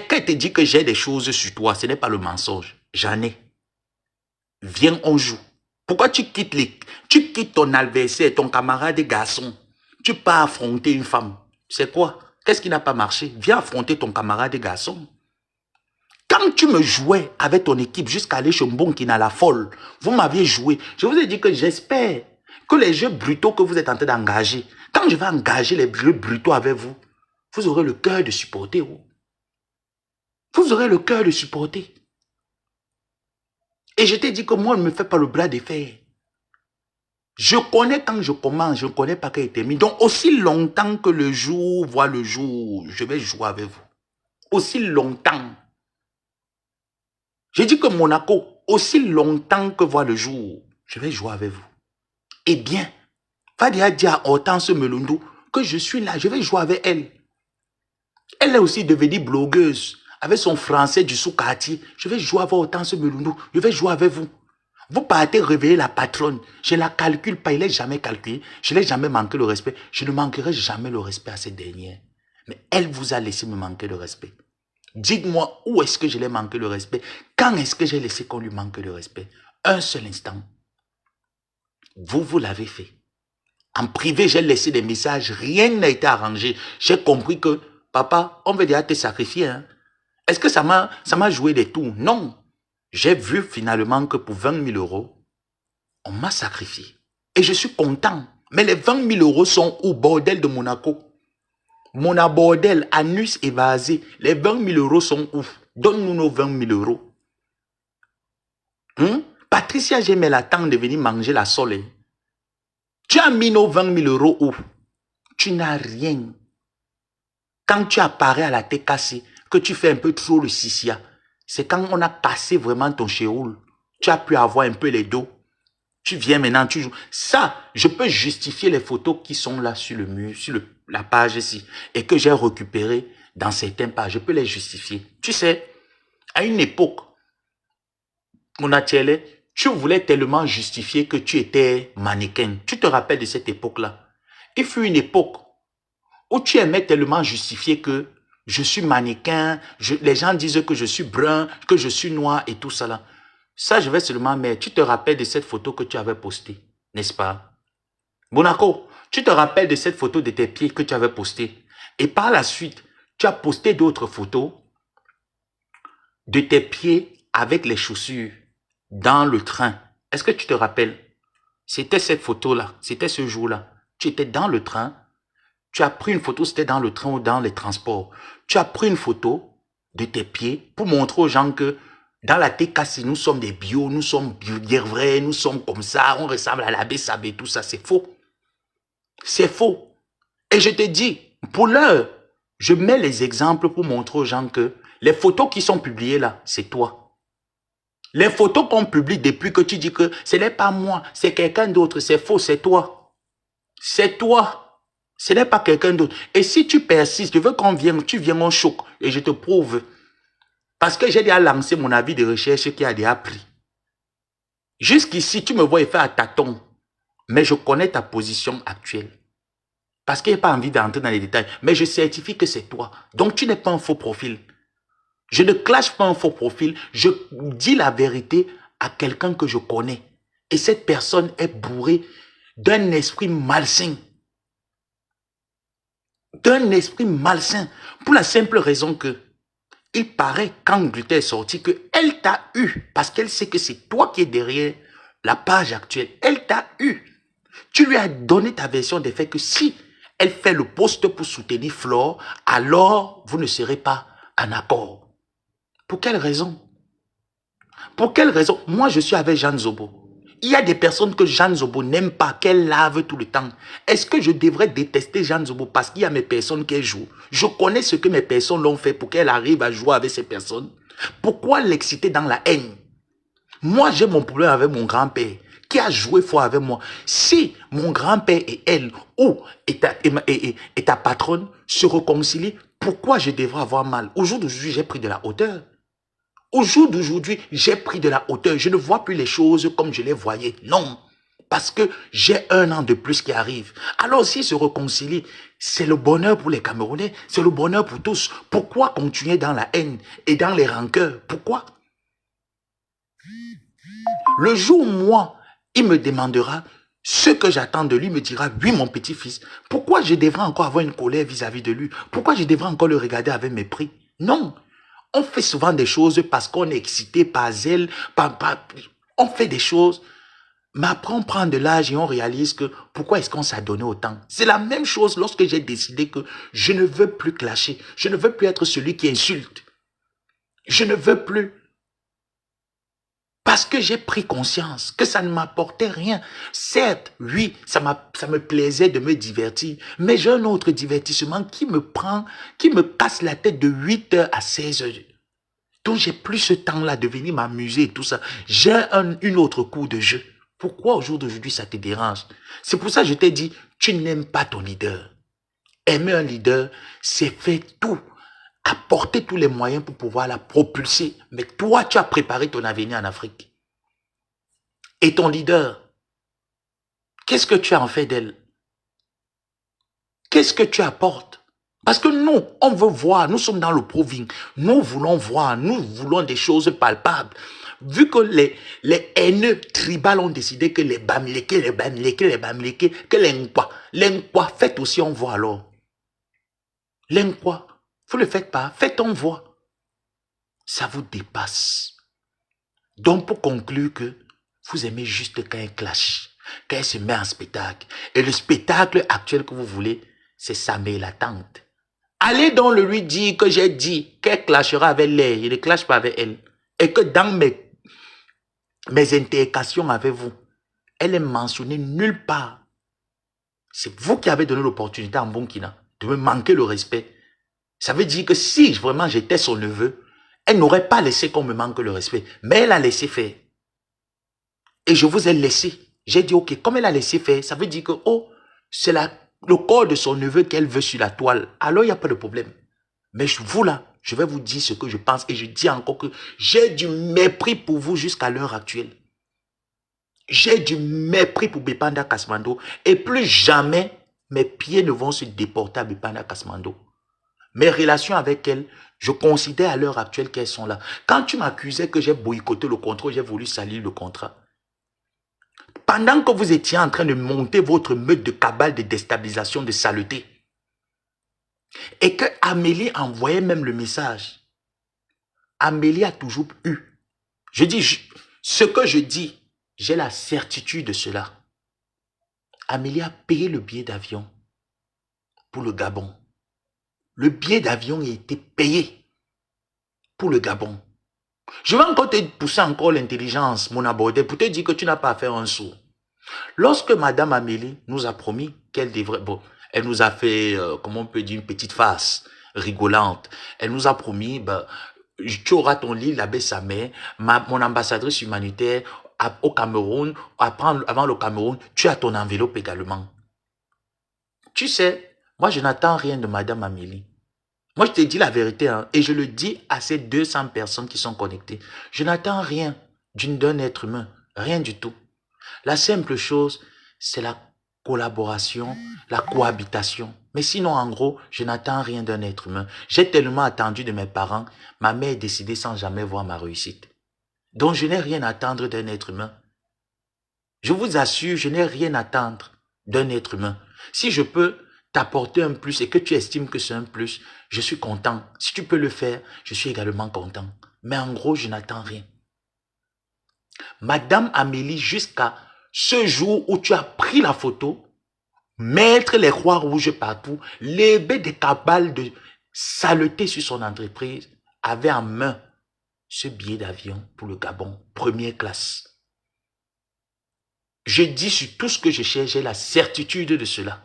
Quand tu dis que j'ai des choses sur toi, ce n'est pas le mensonge. J'en ai. Viens, on joue. Pourquoi tu quittes ton adversaire, ton camarade garçon? Tu pars affronter une femme. C'est quoi? Qu'est-ce qui n'a pas marché? Viens affronter ton camarade garçon. Quand tu me jouais avec ton équipe jusqu'à aller chez Mbonkina la folle, vous m'aviez joué. Je vous ai dit que j'espère que les jeux brutaux que vous êtes en train d'engager, quand je vais engager les jeux brutaux avec vous, vous aurez le cœur de supporter. Vous aurez le cœur de supporter. Et je t'ai dit que moi, ne me fais pas le bras de fer. Je connais quand je commence, je ne connais pas quand il termine. Donc, aussi longtemps que le jour voit le jour, je vais jouer avec vous. Aussi longtemps. J'ai dit que Monaco, aussi longtemps que voit le jour, je vais jouer avec vous. Eh bien, va dire à Hortense Melondo que je suis là, je vais jouer avec elle. Elle est aussi devenue blogueuse avec son français du sous-quartier. Je vais jouer avec Hortense Melondo, je vais jouer avec vous. Vous partez réveiller la patronne. Je ne la calcule pas, il n'est jamais calculé. Je ne l'ai jamais manqué le respect. Je ne manquerai jamais le respect à cette dernière. Mais elle vous a laissé me manquer le respect. Dites-moi où est-ce que je l'ai manqué le respect. Quand est-ce que j'ai laissé qu'on lui manque le respect? Un seul instant. Vous l'avez fait. En privé, j'ai laissé des messages. Rien n'a été arrangé. J'ai compris que, papa, on veut déjà te sacrifier. Hein? Est-ce que ça m'a joué des tours? Non. J'ai vu finalement que pour 20 000 euros, on m'a sacrifié. Et je suis content. Mais les 20 000 euros sont où? Bordel de Monaco. Mon bordel, anus évasé. Les 20 000 euros sont où? Donne-nous nos 20 000 euros. Patricia, j'ai mis la temps de venir manger la soleil. Tu as mis nos 20 000 euros où? Tu n'as rien. Quand tu apparais à la tête cassée, que tu fais un peu trop le sissia, c'est quand on a cassé vraiment ton chéoul. Tu as pu avoir un peu les dos. Tu viens maintenant, tu joues. Ça, je peux justifier les photos qui sont là sur le mur, sur la page ici, et que j'ai récupérées dans certaines pages. Je peux les justifier. Tu sais, à une époque, mon atelier, tu voulais tellement justifier que tu étais mannequin. Tu te rappelles de cette époque-là? Il fut une époque où tu aimais tellement justifier que je suis mannequin, les gens disent que je suis brun, que je suis noir et tout ça là. Ça, je vais seulement mettre. Tu te rappelles de cette photo que tu avais postée, n'est-ce pas? Monaco, tu te rappelles de cette photo de tes pieds que tu avais postée. Et par la suite, tu as posté d'autres photos de tes pieds avec les chaussures dans le train. Est-ce que tu te rappelles? C'était cette photo-là, c'était ce jour-là. Tu étais dans le train, tu as pris une photo, c'était dans le train ou dans les transports. Tu as pris une photo de tes pieds pour montrer aux gens que dans la TKC, nous sommes des bio, nous sommes bien vrais, nous sommes comme ça, on ressemble à la Bessabé, tout ça, c'est faux. C'est faux. Et je te dis, pour l'heure, je mets les exemples pour montrer aux gens que les photos qui sont publiées là, c'est toi. Les photos qu'on publie depuis que tu dis que ce n'est pas moi, c'est quelqu'un d'autre, c'est faux, c'est toi. C'est toi. Ce n'est pas quelqu'un d'autre. Et si tu persistes, je veux qu'on vienne, tu viens en choc et je te prouve. Parce que j'ai déjà lancé mon avis de recherche qui a déjà pris. Jusqu'ici, tu me vois faire à tâtons, mais je connais ta position actuelle. Parce que je n'ai pas envie d'entrer dans les détails, mais je certifie que c'est toi. Donc tu n'es pas un faux profil. Je ne clash pas un faux profil, je dis la vérité à quelqu'un que je connais. Et cette personne est bourrée d'un esprit malsain. D'un esprit malsain. Pour la simple raison que il paraît qu'Angleterre est sorti qu'elle t'a eu. Parce qu'elle sait que c'est toi qui es derrière la page actuelle. Elle t'a eu. Tu lui as donné ta version des faits que si elle fait le poste pour soutenir Flore, alors vous ne serez pas en accord. Pour quelle raison? Pour quelle raison? Moi, je suis avec Jeanne Zobo. Il y a des personnes que Jeanne Zobo n'aime pas, qu'elle lave tout le temps. Est-ce que je devrais détester Jeanne Zobo parce qu'il y a mes personnes qu'elle joue? Je connais ce que mes personnes l'ont fait pour qu'elle arrive à jouer avec ces personnes. Pourquoi l'exciter dans la haine? Moi, j'ai mon problème avec mon grand-père qui a joué fort avec moi. Si mon grand-père et elle, ou et ta patronne se réconcilient, pourquoi je devrais avoir mal? Au jour d'aujourd'hui, j'ai pris de la hauteur. Au jour d'aujourd'hui, j'ai pris de la hauteur. Je ne vois plus les choses comme je les voyais. Non. Parce que j'ai 1 an de plus qui arrive. Alors, s'ils se réconcilient, c'est le bonheur pour les Camerounais. C'est le bonheur pour tous. Pourquoi continuer dans la haine et dans les rancœurs? Pourquoi? Le jour où moi, il me demandera ce que j'attends de lui, me dira, oui, mon petit-fils, pourquoi je devrais encore avoir une colère vis-à-vis de lui? Pourquoi je devrais encore le regarder avec mépris? Non. On fait souvent des choses parce qu'on est excité par zèle, on fait des choses, mais après on prend de l'âge et on réalise que pourquoi est-ce qu'on s'est donné autant? C'est la même chose lorsque j'ai décidé que je ne veux plus clasher, je ne veux plus être celui qui insulte. Je ne veux plus. Parce que j'ai pris conscience que ça ne m'apportait rien. Certes, oui, ça me plaisait de me divertir, mais j'ai un autre divertissement qui me casse la tête de 8h à 16h. Donc j'ai plus ce temps-là de venir m'amuser et tout ça. J'ai une autre cours de jeu. Pourquoi au jour d'aujourd'hui ça te dérange? C'est pour ça que je t'ai dit, tu n'aimes pas ton leader. Aimer un leader, c'est faire tout, apporter tous les moyens pour pouvoir la propulser. Mais toi, tu as préparé ton avenir en Afrique. Et ton leader, qu'est-ce que tu as en fait d'elle? Qu'est-ce que tu apportes? Parce que nous, on veut voir, nous sommes dans le proving, nous voulons voir, nous voulons des choses palpables. Vu que les haineux tribales ont décidé que les Bamileke, que les Nkwa, faites aussi on voit alors. Les Nkwa, vous ne le faites pas, faites on voit. Ça vous dépasse. Donc pour conclure que vous aimez juste quand elle clash, quand elle se met en spectacle. Et le spectacle actuel que vous voulez, c'est Samé la tante. Allez donc lui dire que j'ai dit qu'elle clashera avec elle, je ne clash pas avec elle. Et que dans mes intercations avec vous, elle est mentionnée nulle part. C'est vous qui avez donné l'opportunité à Mbonkina de me manquer le respect. Ça veut dire que si vraiment j'étais son neveu, elle n'aurait pas laissé qu'on me manque le respect. Mais elle a laissé faire. Et je vous ai laissé. J'ai dit, ok, comme elle a laissé faire, ça veut dire que, oh, c'est le corps de son neveu qu'elle veut sur la toile. Alors, il n'y a pas de problème. Mais vous là, je vais vous dire ce que je pense. Et je dis encore que j'ai du mépris pour vous jusqu'à l'heure actuelle. J'ai du mépris pour Bepanda Kasmando. Et plus jamais, mes pieds ne vont se déporter à Bipanda Kasmando. Mes relations avec elle, je considère à l'heure actuelle qu'elles sont là. Quand tu m'accusais que j'ai boycotté le contrat, j'ai voulu salir le contrat. Pendant que vous étiez en train de monter votre meute de cabale, de déstabilisation, de saleté, et que Amélie envoyait même le message, Amélie a toujours eu. Je dis, ce que je dis, j'ai la certitude de cela. Amélie a payé le billet d'avion pour le Gabon. Le billet d'avion a été payé pour le Gabon. Je vais encore te pousser encore l'intelligence, mon abordé, pour te dire que tu n'as pas à faire un saut. Lorsque Madame Amélie nous a promis qu'elle devrait... Bon, elle nous a fait, comment on peut dire, une petite farce rigolante. Elle nous a promis, ben, tu auras ton lit, la baie sa mère, mon ambassadrice humanitaire au Cameroun, avant le Cameroun, tu as ton enveloppe également. Tu sais, moi je n'attends rien de Madame Amélie. Moi je te dis la vérité, hein, et je le dis à ces 200 personnes qui sont connectées. Je n'attends rien d'un être humain, rien du tout. La simple chose, c'est la collaboration, la cohabitation. Mais sinon, en gros, je n'attends rien d'un être humain. J'ai tellement attendu de mes parents, ma mère est décédée sans jamais voir ma réussite. Donc, je n'ai rien à attendre d'un être humain. Je vous assure, je n'ai rien à attendre d'un être humain. Si je peux t'apporter un plus et que tu estimes que c'est un plus, je suis content. Si tu peux le faire, je suis également content. Mais en gros, je n'attends rien. Madame Amélie, jusqu'à ce jour où tu as pris la photo, mettre les croix rouges partout, léber des cabales de saleté sur son entreprise, avait en main ce billet d'avion pour le Gabon, première classe. Je dis sur tout ce que je cherche, j'ai la certitude de cela.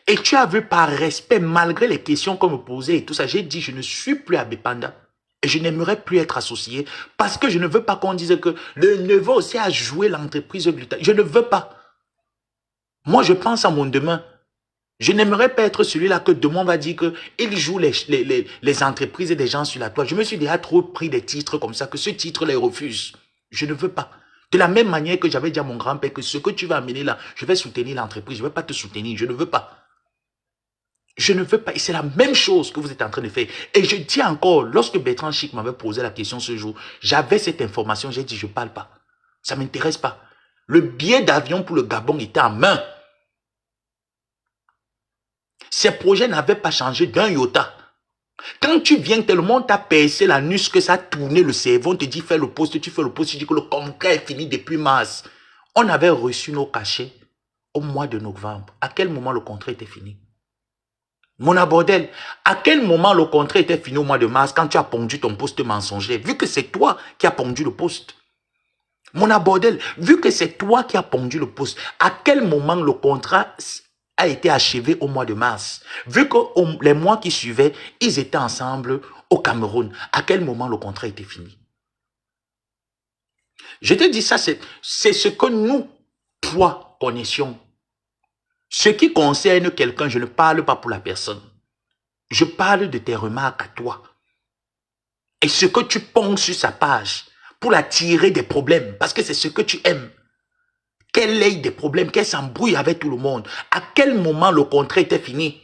Et tu as vu par respect, malgré les questions qu'on me posait et tout ça, j'ai dit je ne suis plus à Bipanda. Et je n'aimerais plus être associé parce que je ne veux pas qu'on dise que le neveu aussi a joué l'entreprise Gluten. Je ne veux pas. Moi, je pense à mon demain. Je n'aimerais pas être celui-là que demain on va dire qu'il joue les entreprises et des gens sur la toile. Je me suis déjà trop pris des titres comme ça que ce titre les refuse. Je ne veux pas. De la même manière que j'avais dit à mon grand-père que ce que tu vas amener là, je vais soutenir l'entreprise. Je ne vais pas te soutenir. Je ne veux pas. Je ne veux pas, et c'est la même chose que vous êtes en train de faire. Et je dis encore, lorsque Bertrand Chic m'avait posé la question ce jour, j'avais cette information, j'ai dit, je ne parle pas. Ça ne m'intéresse pas. Le billet d'avion pour le Gabon était en main. Ces projets n'avaient pas changé d'un iota. Quand tu viens, tellement t'as percé la nuque que ça a tourné le cerveau, on te dit, fais le poste, tu fais le poste, tu dis que le contrat est fini depuis mars. On avait reçu nos cachets au mois de novembre. À quel moment le contrat était fini? Mon abordel, à quel moment le contrat était fini au mois de mars quand tu as pondu ton poste mensonger, vu que c'est toi qui as pondu le poste? Mon abordel, vu que c'est toi qui as pondu le poste, à quel moment le contrat a été achevé au mois de mars? Vu que les mois qui suivaient, ils étaient ensemble au Cameroun, à quel moment le contrat était fini? Je te dis ça, c'est ce que nous, toi, connaissions. Ce qui concerne quelqu'un, je ne parle pas pour la personne. Je parle de tes remarques à toi. Et ce que tu ponds sur sa page pour la tirer des problèmes, parce que c'est ce que tu aimes. Qu'elle ait des problèmes, qu'elle s'embrouille avec tout le monde. À quel moment le contrat était fini?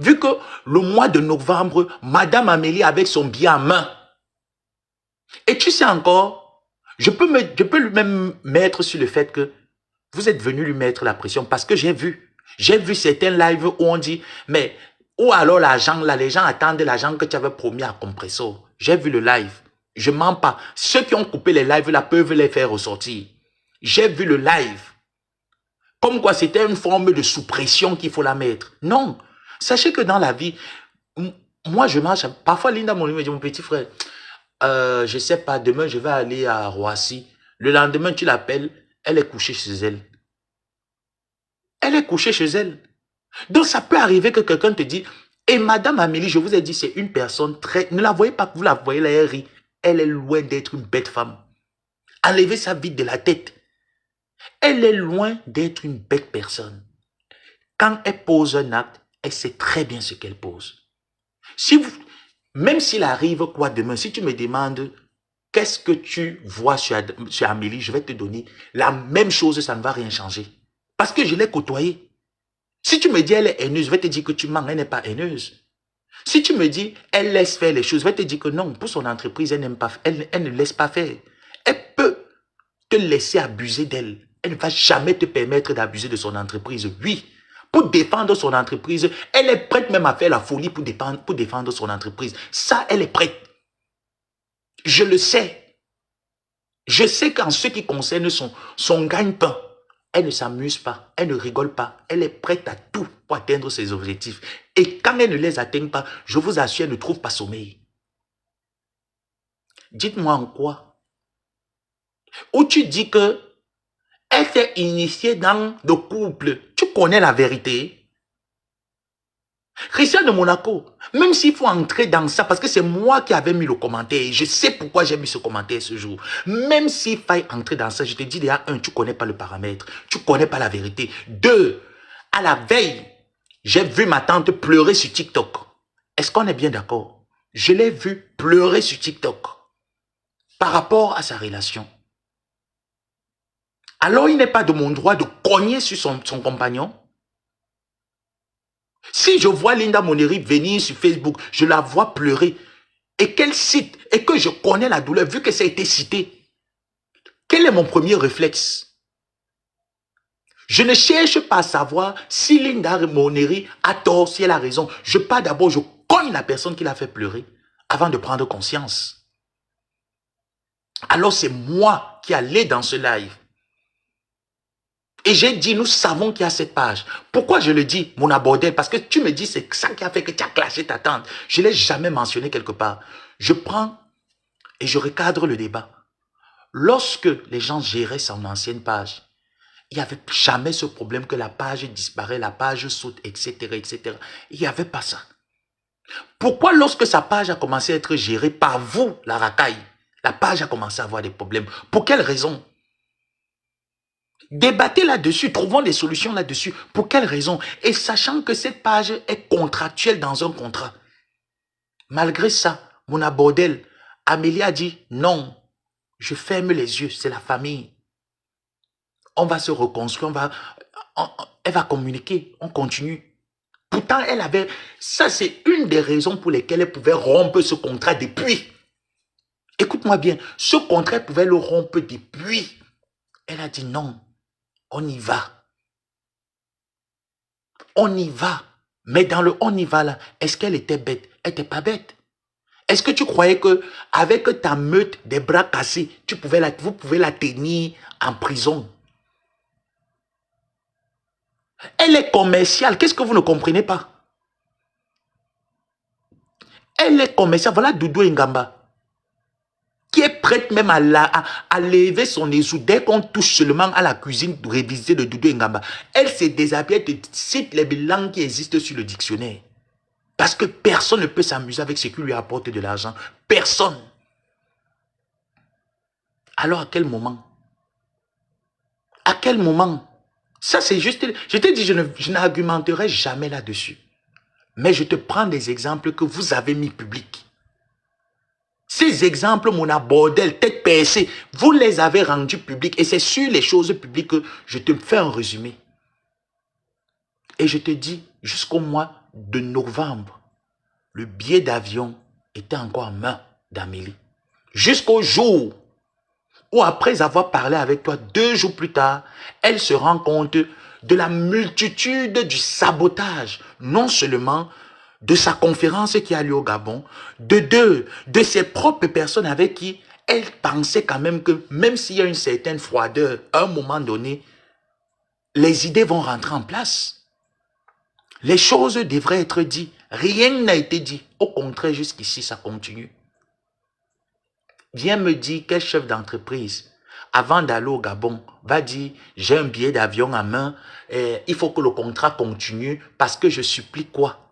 Vu que le mois de novembre, Madame Amélie avec son billet en main. Et tu sais encore, je peux même mettre sur le fait que vous êtes venu lui mettre la pression parce que j'ai vu certains lives où on dit, mais ou alors l'argent, là, les gens attendent l'argent que tu avais promis à Compresso. J'ai vu le live. Je mens pas. Ceux qui ont coupé les lives là peuvent les faire ressortir. J'ai vu le live. Comme quoi c'était une forme de sous-pression qu'il faut la mettre. Non. Sachez que dans la vie, moi je marche. Parfois Linda me dit, mon petit frère, je sais pas, demain je vais aller à Roissy. Le lendemain tu l'appelles, elle est couchée chez elle. Elle est couchée chez elle. Donc ça peut arriver que quelqu'un te dise, et Madame Amélie, je vous ai dit, c'est une personne très... Ne la voyez pas que vous la voyez là, elle rit. Elle est loin d'être une bête femme. Enlevez ça vite de la tête. Elle est loin d'être une bête personne. Quand elle pose un acte, elle sait très bien ce qu'elle pose. Si vous, même s'il arrive quoi demain, si tu me demandes qu'est-ce que tu vois sur Amélie, je vais te donner la même chose, ça ne va rien changer. Parce que je l'ai côtoyée. Si tu me dis elle est haineuse, je vais te dire que tu mens, elle n'est pas haineuse. Si tu me dis elle laisse faire les choses, je vais te dire que non, pour son entreprise, elle n'aime pas, elle ne laisse pas faire. Elle peut te laisser abuser d'elle. Elle ne va jamais te permettre d'abuser de son entreprise. Oui, pour défendre son entreprise, elle est prête même à faire la folie pour défendre son entreprise. Ça, elle est prête. Je le sais. Je sais qu'en ce qui concerne son gagne-pain, elle ne s'amuse pas, elle ne rigole pas, elle est prête à tout pour atteindre ses objectifs. Et quand elle ne les atteint pas, je vous assure, elle ne trouve pas sommeil. Dites-moi en quoi? Où tu dis que elle s'est initiée dans le couple. Tu connais la vérité. Christian de Monaco, même s'il faut entrer dans ça, parce que c'est moi qui avais mis le commentaire, et je sais pourquoi j'ai mis ce commentaire ce jour. Même s'il faille entrer dans ça, je te dis déjà, un, tu ne connais pas le paramètre, tu ne connais pas la vérité. Deux, à la veille, j'ai vu ma tante pleurer sur TikTok. Est-ce qu'on est bien d'accord? Je l'ai vu pleurer sur TikTok par rapport à sa relation. Alors, il n'est pas de mon droit de cogner sur son compagnon. Si je vois Linda Moneri venir sur Facebook, je la vois pleurer, et qu'elle cite, et que je connais la douleur, vu que ça a été cité, quel est mon premier réflexe? Je ne cherche pas à savoir si Linda Moneri a tort, si elle a raison. Je pars d'abord, je cogne la personne qui l'a fait pleurer, avant de prendre conscience. Alors c'est moi qui allais dans ce live. Et j'ai dit, nous savons qu'il y a cette page. Pourquoi je le dis, mon abordel? Parce que tu me dis, c'est ça qui a fait que tu as clashé ta tante. Je ne l'ai jamais mentionné quelque part. Je prends et je recadre le débat. Lorsque les gens géraient son ancienne page, il n'y avait jamais ce problème que la page disparaît, la page saute, etc., etc. Il n'y avait pas ça. Pourquoi lorsque sa page a commencé à être gérée par vous, la racaille, la page a commencé à avoir des problèmes? Pour quelle raison? Débattez là-dessus, trouvons des solutions là-dessus. Pour quelle raison? Et sachant que cette page est contractuelle dans un contrat. Malgré ça, mon abordel, Amélie a dit non, je ferme les yeux, c'est la famille. On va se reconstruire, elle va communiquer, on continue. Pourtant, elle avait... Ça, c'est une des raisons pour lesquelles elle pouvait rompre ce contrat depuis. Écoute-moi bien, ce contrat, elle pouvait le rompre depuis. Elle a dit non, on y va. On y va. Mais dans le on y va là, est-ce qu'elle était bête? Elle n'était pas bête. Est-ce que tu croyais que avec ta meute des bras cassés, vous pouvez la tenir en prison? Elle est commerciale. Qu'est-ce que vous ne comprenez pas? Elle est commerciale. Voilà Doudou Ngamba, qui est prête même à lever son éjoux dès qu'on touche seulement à la cuisine révisée de Doudou Ngamba. Elle s'est déshabillée, elle te cite les langues qui existent sur le dictionnaire. Parce que personne ne peut s'amuser avec ce qui lui apporte de l'argent. Personne. Alors à quel moment? À quel moment? Ça c'est juste... Je te dis, je n'argumenterai jamais là-dessus. Mais je te prends des exemples que vous avez mis publics. Ces exemples, mon abordel, tête percée, vous les avez rendus publics. Et c'est sur les choses publiques que je te fais un résumé. Et je te dis, jusqu'au mois de novembre, le billet d'avion était encore en main d'Amélie. Jusqu'au jour où, après avoir parlé avec toi 2 jours plus tard, elle se rend compte de la multitude du sabotage, non seulement de sa conférence qui a lieu au Gabon, de ses propres personnes avec qui elle pensait quand même que, même s'il y a une certaine froideur, à un moment donné, les idées vont rentrer en place. Les choses devraient être dites. Rien n'a été dit. Au contraire, jusqu'ici, ça continue. Viens me dire quel chef d'entreprise, avant d'aller au Gabon, va dire, j'ai un billet d'avion en main, il faut que le contrat continue parce que je supplie quoi?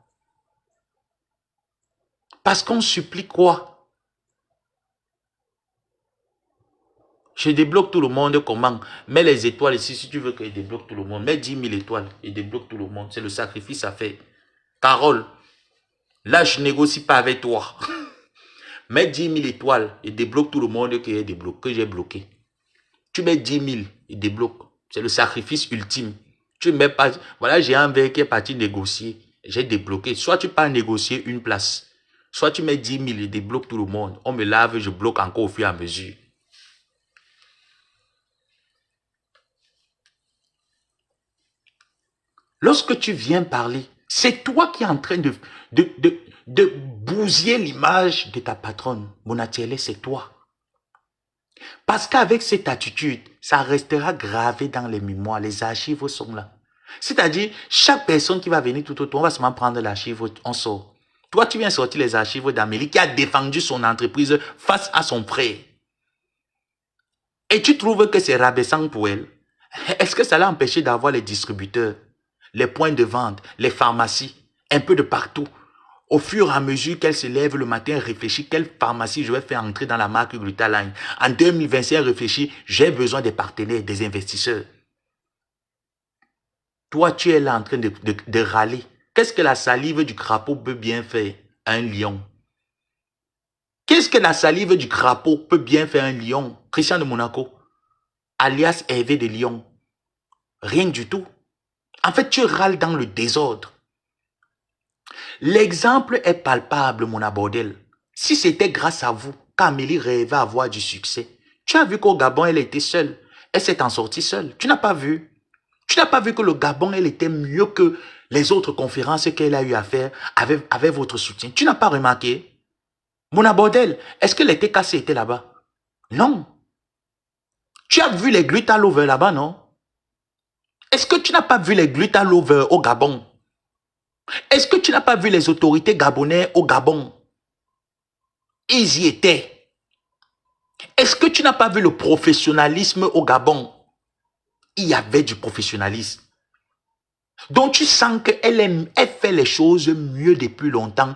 Parce qu'on supplie quoi? Je débloque tout le monde comment? Mets les étoiles ici si tu veux que je débloque tout le monde. Mets 10 000 étoiles et débloque tout le monde. C'est le sacrifice à faire. Carole, là je négocie pas avec toi. Mets 10 000 étoiles et débloque tout le monde que j'ai bloqué. Tu mets 10 000 et débloque. C'est le sacrifice ultime. Tu ne mets pas... Voilà, j'ai un verre qui est parti négocier. J'ai débloqué. Soit tu pars négocier une place. Soit tu mets 10 000 et débloques tout le monde. On me lave, je bloque encore au fur et à mesure. Lorsque tu viens parler, c'est toi qui es en train de bousiller l'image de ta patronne. Monatiele, c'est toi. Parce qu'avec cette attitude, ça restera gravé dans les mémoires. Les archives sont là. C'est-à-dire, chaque personne qui va venir tout autour, on va seulement prendre l'archive, on sort. Toi, tu viens sortir les archives d'Amélie qui a défendu son entreprise face à son frère. Et tu trouves que c'est rabaissant pour elle. Est-ce que ça l'a empêché d'avoir les distributeurs, les points de vente, les pharmacies, un peu de partout? Au fur et à mesure qu'elle se lève le matin, elle réfléchit quelle pharmacie je vais faire entrer dans la marque Glutaline. En 2025, elle réfléchit, j'ai besoin des partenaires, des investisseurs. Toi, tu es là en train de râler. Qu'est-ce que la salive du crapaud peut bien faire à un lion? Qu'est-ce que la salive du crapaud peut bien faire à un lion? Christian de Monaco, alias Hervé de Lyon. Rien du tout. En fait, tu râles dans le désordre. L'exemple est palpable, mon abordel. Si c'était grâce à vous qu'Amélie rêvait avoir du succès, tu as vu qu'au Gabon, elle était seule. Elle s'est en sortie seule. Tu n'as pas vu. Tu n'as pas vu que le Gabon, elle était mieux que les autres conférences qu'elle a eu à faire avec votre soutien. Tu n'as pas remarqué. Mon abordel, est-ce que les TKC étaient là-bas? Non. Tu as vu les Glutalovers là-bas, non? Est-ce que tu n'as pas vu les Glutalovers au Gabon? Est-ce que tu n'as pas vu les autorités gabonaises au Gabon? Ils y étaient. Est-ce que tu n'as pas vu le professionnalisme au Gabon? Il y avait du professionnalisme. Donc tu sens qu'elle fait les choses mieux depuis longtemps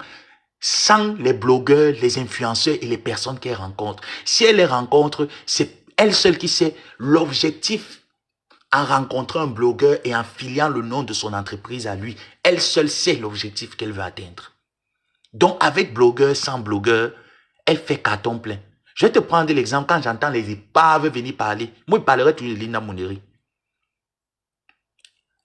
sans les blogueurs, les influenceurs et les personnes qu'elle rencontre. Si elle les rencontre, c'est elle seule qui sait l'objectif en rencontrant un blogueur et en filiant le nom de son entreprise à lui. Elle seule sait l'objectif qu'elle veut atteindre. Donc avec blogueur, sans blogueur, elle fait carton plein. Je vais te prendre l'exemple quand j'entends les épaves venir parler. Moi, je parlerai toujours de Linda Moneri.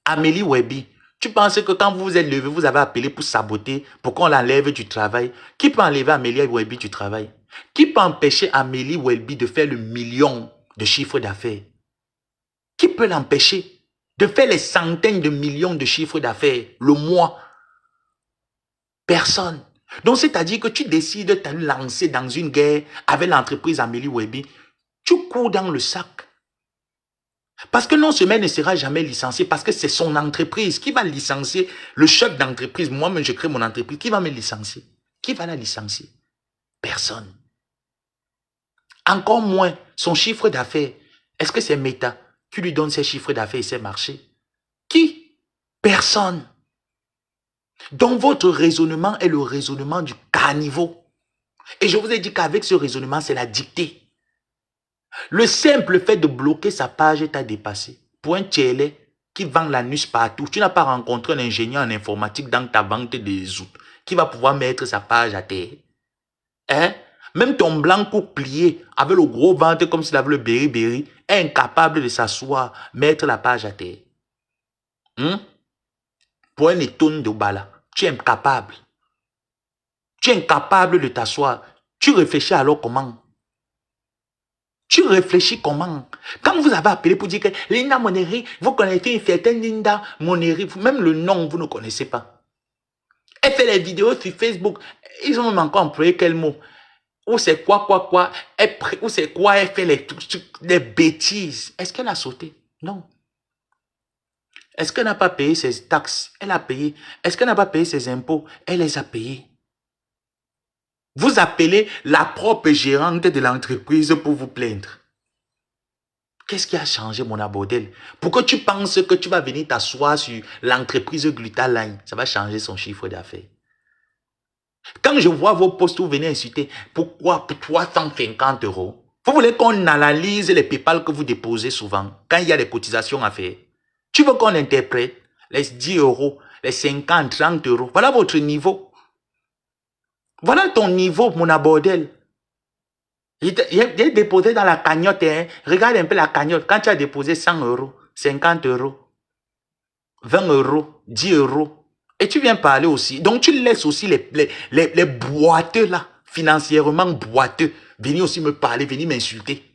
Amélie Webby, tu penses que quand vous vous êtes levé, vous avez appelé pour saboter, pour qu'on l'enlève du travail? Qui peut enlever Amélie Webby du travail? Qui peut empêcher Amélie Webby de faire le million de chiffre d'affaires? Qui peut l'empêcher de faire les centaines de millions de chiffres d'affaires le mois? Personne. Donc, c'est-à-dire que tu décides de te lancer dans une guerre avec l'entreprise Amélie Webby, tu cours dans le sac. Parce que non seulement elle ne sera jamais licenciée, parce que c'est son entreprise qui va licencier le chef d'entreprise. Moi-même, je crée mon entreprise. Qui va me licencier? Qui va la licencier? Personne. Encore moins son chiffre d'affaires. Est-ce que c'est Meta qui lui donne ses chiffres d'affaires et ses marchés? Qui? Personne. Donc votre raisonnement est le raisonnement du caniveau. Et je vous ai dit qu'avec ce raisonnement, c'est la dictée. Le simple fait de bloquer sa page t'a dépassé. Pour un tchélé qui vend l'anus partout, tu n'as pas rencontré un ingénieur en informatique dans ta vente des outils qui va pouvoir mettre sa page à terre. Hein? Même ton blanc plié avec le gros ventre comme s'il avait le berry est incapable de s'asseoir, mettre la page à terre. Pour un étonne de bala, tu es incapable. Tu es incapable de t'asseoir. Tu réfléchis alors comment? Tu réfléchis comment? Quand vous avez appelé pour dire que Linda Moneri, vous connaissez une certaine Linda Moneri, même le nom, vous ne connaissez pas. Elle fait les vidéos sur Facebook. Ils ont même encore employé quel mot? Ou c'est quoi? Ou c'est quoi? Elle fait les bêtises. Est-ce qu'elle a sauté? Non. Est-ce qu'elle n'a pas payé ses taxes? Elle a payé. Est-ce qu'elle n'a pas payé ses impôts? Elle les a payés. Vous appelez la propre gérante de l'entreprise pour vous plaindre. Qu'est-ce qui a changé, mon abordel? Pourquoi tu penses que tu vas venir t'asseoir sur l'entreprise Glutaline? Ça va changer son chiffre d'affaires. Quand je vois vos posts où vous venez insulter, pourquoi pour 350 euros? Vous voulez qu'on analyse les PayPal que vous déposez souvent quand il y a des cotisations à faire? Tu veux qu'on interprète les 10 euros, les 50, 30 euros? Voilà votre niveau. Voilà ton niveau, mon abordel. Il est déposé dans la cagnotte. Hein. Regarde un peu la cagnotte. Quand tu as déposé 100 euros, 50 euros, 20 euros, 10 euros. Et tu viens parler aussi. Donc, tu laisses aussi les boiteux là, financièrement boiteux, venir aussi me parler, venir m'insulter.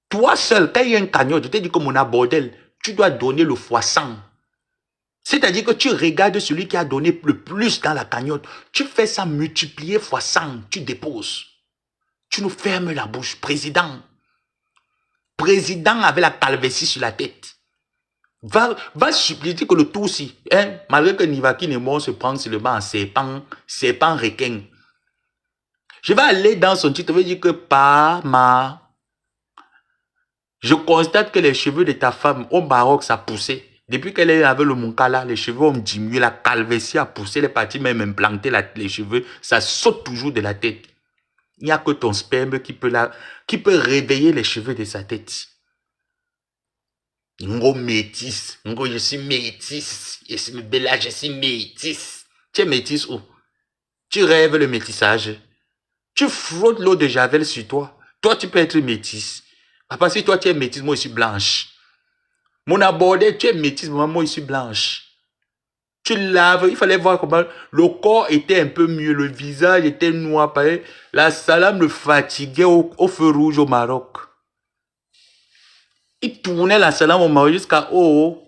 Toi seul, quand il y a une cagnotte, je t'ai dit que mon bordel, tu dois donner le fois 100. C'est-à-dire que tu regardes celui qui a donné le plus dans la cagnotte. Tu fais ça multiplier fois 100, tu déposes. Tu nous fermes la bouche. Président. Président avec la calvétie sur la tête. Va supplier que le tout aussi. Hein, malgré que Nivaki et moi se prend seulement en serpent requin. Je vais aller dans son titre. Je vais dire que je constate que les cheveux de ta femme au Maroc, ça poussé. Depuis qu'elle est avec le Munkala, les cheveux ont diminué, la calvétie a poussé, les parties même implantées, les cheveux, ça saute toujours de la tête. Il n'y a que ton sperme qui peut réveiller les cheveux de sa tête. Ngo métis, Ngo je suis métis, je suis bella, je suis métis. Tu es métis où? Tu rêves le métissage. Tu frottes l'eau de Javel sur toi. Toi, tu peux être métis. Papa, si toi tu es métis, moi je suis blanche. Mon abordé, tu es métis, moi je suis blanche. Tu laves, il fallait voir comment le corps était un peu mieux, le visage était noir, pareil. La salame le fatiguait au feu rouge au Maroc. Il tournait la salame au Maroc jusqu'à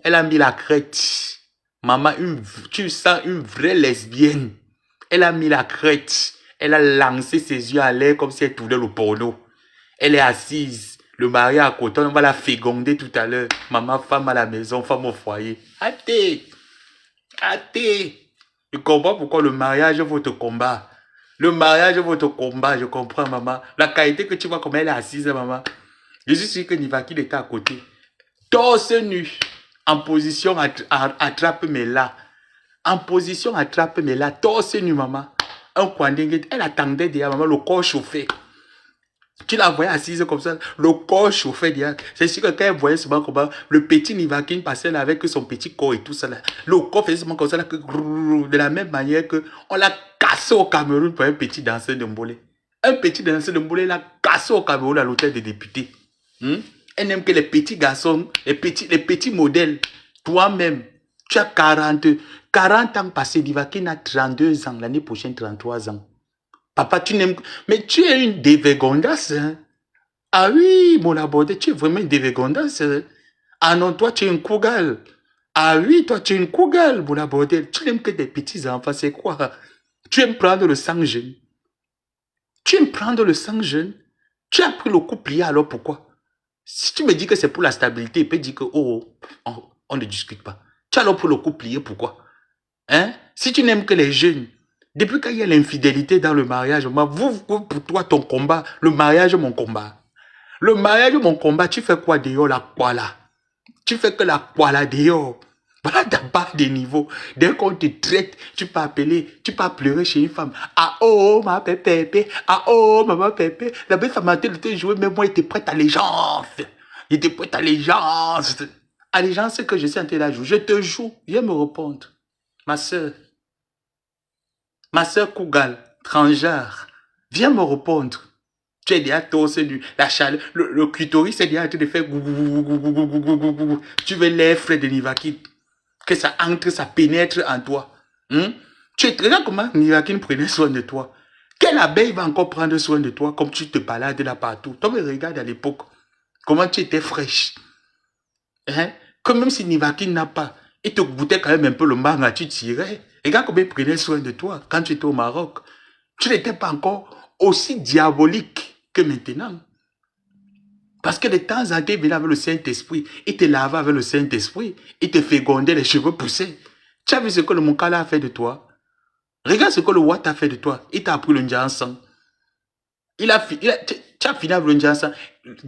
elle a mis la crête. Maman, tu sens une vraie lesbienne. Elle a mis la crête. Elle a lancé ses yeux à l'air comme si elle tournait le porno. Elle est assise. Le mari à côté, on va la féconder tout à l'heure. Maman, femme à la maison, femme au foyer. Athée. Je comprends pourquoi le mariage est votre combat. Le mariage est votre combat, je comprends, maman. La qualité que tu vois comme elle est assise, maman. Je suis sûr que Nivaki était à côté. Torse nu. En position attrape-mes-là. En position attrape-mes-là. Torse nu, maman. Un kwandingue. Elle attendait derrière, maman, le corps chauffé. Tu la voyais assise comme ça, le corps chauffé derrière. C'est sûr que quand elle voyait souvent comment le petit Nivakin passait là avec son petit corps et tout ça là, le corps faisait souvent comme ça là, de la même manière que on l'a cassé au Cameroun pour un petit danseur de Mbolé. Un petit danseur de Mbolé l'a cassé au Cameroun à l'hôtel des députés. Elle n'aime que les petits garçons, les petits modèles. Toi-même, tu as 40 ans passés, Nivakin a 32 ans, l'année prochaine 33 ans. Papa, tu n'aimes... Mais tu es une dévergondasse. Hein? Ah oui, mon abordé, tu es vraiment une dévergondasse. Hein? Ah non, toi, tu es une cougal. Ah oui, toi, tu es une cougal, mon abordé. Tu n'aimes que des petits-enfants, c'est quoi? Tu aimes prendre le sang jeune. Tu aimes prendre le sang jeune. Tu as pris le coup plié, alors pourquoi? Si tu me dis que c'est pour la stabilité, il peut dire que, on ne discute pas. Tu as alors pris le coup plié, pourquoi? Hein? Si tu n'aimes que les jeunes, depuis qu'il y a l'infidélité dans le mariage, pour toi, ton combat, le mariage, mon combat. Le mariage, mon combat, tu fais quoi dehors, la koala? Tu fais que la koala dehors. Voilà ta barre de niveau. Dès qu'on te traite, tu peux appeler, tu peux pleurer chez une femme. Ah oh, ma pépé, ah oh, maman pépé. La belle femme a été jouer, mais moi, il était prête à allégeance. Il était prête à allégeance. Allégeance, c'est que je suis en train de la jouer. Je te joue, viens me répondre. Ma soeur Kougal, Tranjar, viens me répondre. Tu es déjà torse nu, la chaleur, le clitoris est déjà en train de faire gou. Tu veux l'air frais de Nivaki, que ça entre, ça pénètre en toi. Tu es très bien comment Nivaki prenait soin de toi. Quelle abeille va encore prendre soin de toi comme tu te balades là partout? Toi, me regarde à l'époque, comment tu étais fraîche. Hein? Comme même si Nivaki n'a pas, il te goûtait quand même un peu le manga, tu tirais. Regarde comment il prenait soin de toi quand tu étais au Maroc. Tu n'étais pas encore aussi diabolique que maintenant. Parce que de temps en temps, il venait avec le Saint-Esprit. Il te lavait avec le Saint-Esprit. Il te fécondait, les cheveux poussés. Tu as vu ce que le Moukala a fait de toi? Regarde ce que le Watt a fait de toi. Il t'a appris le Ndjansan. Tu as fini avec le Ndjansan.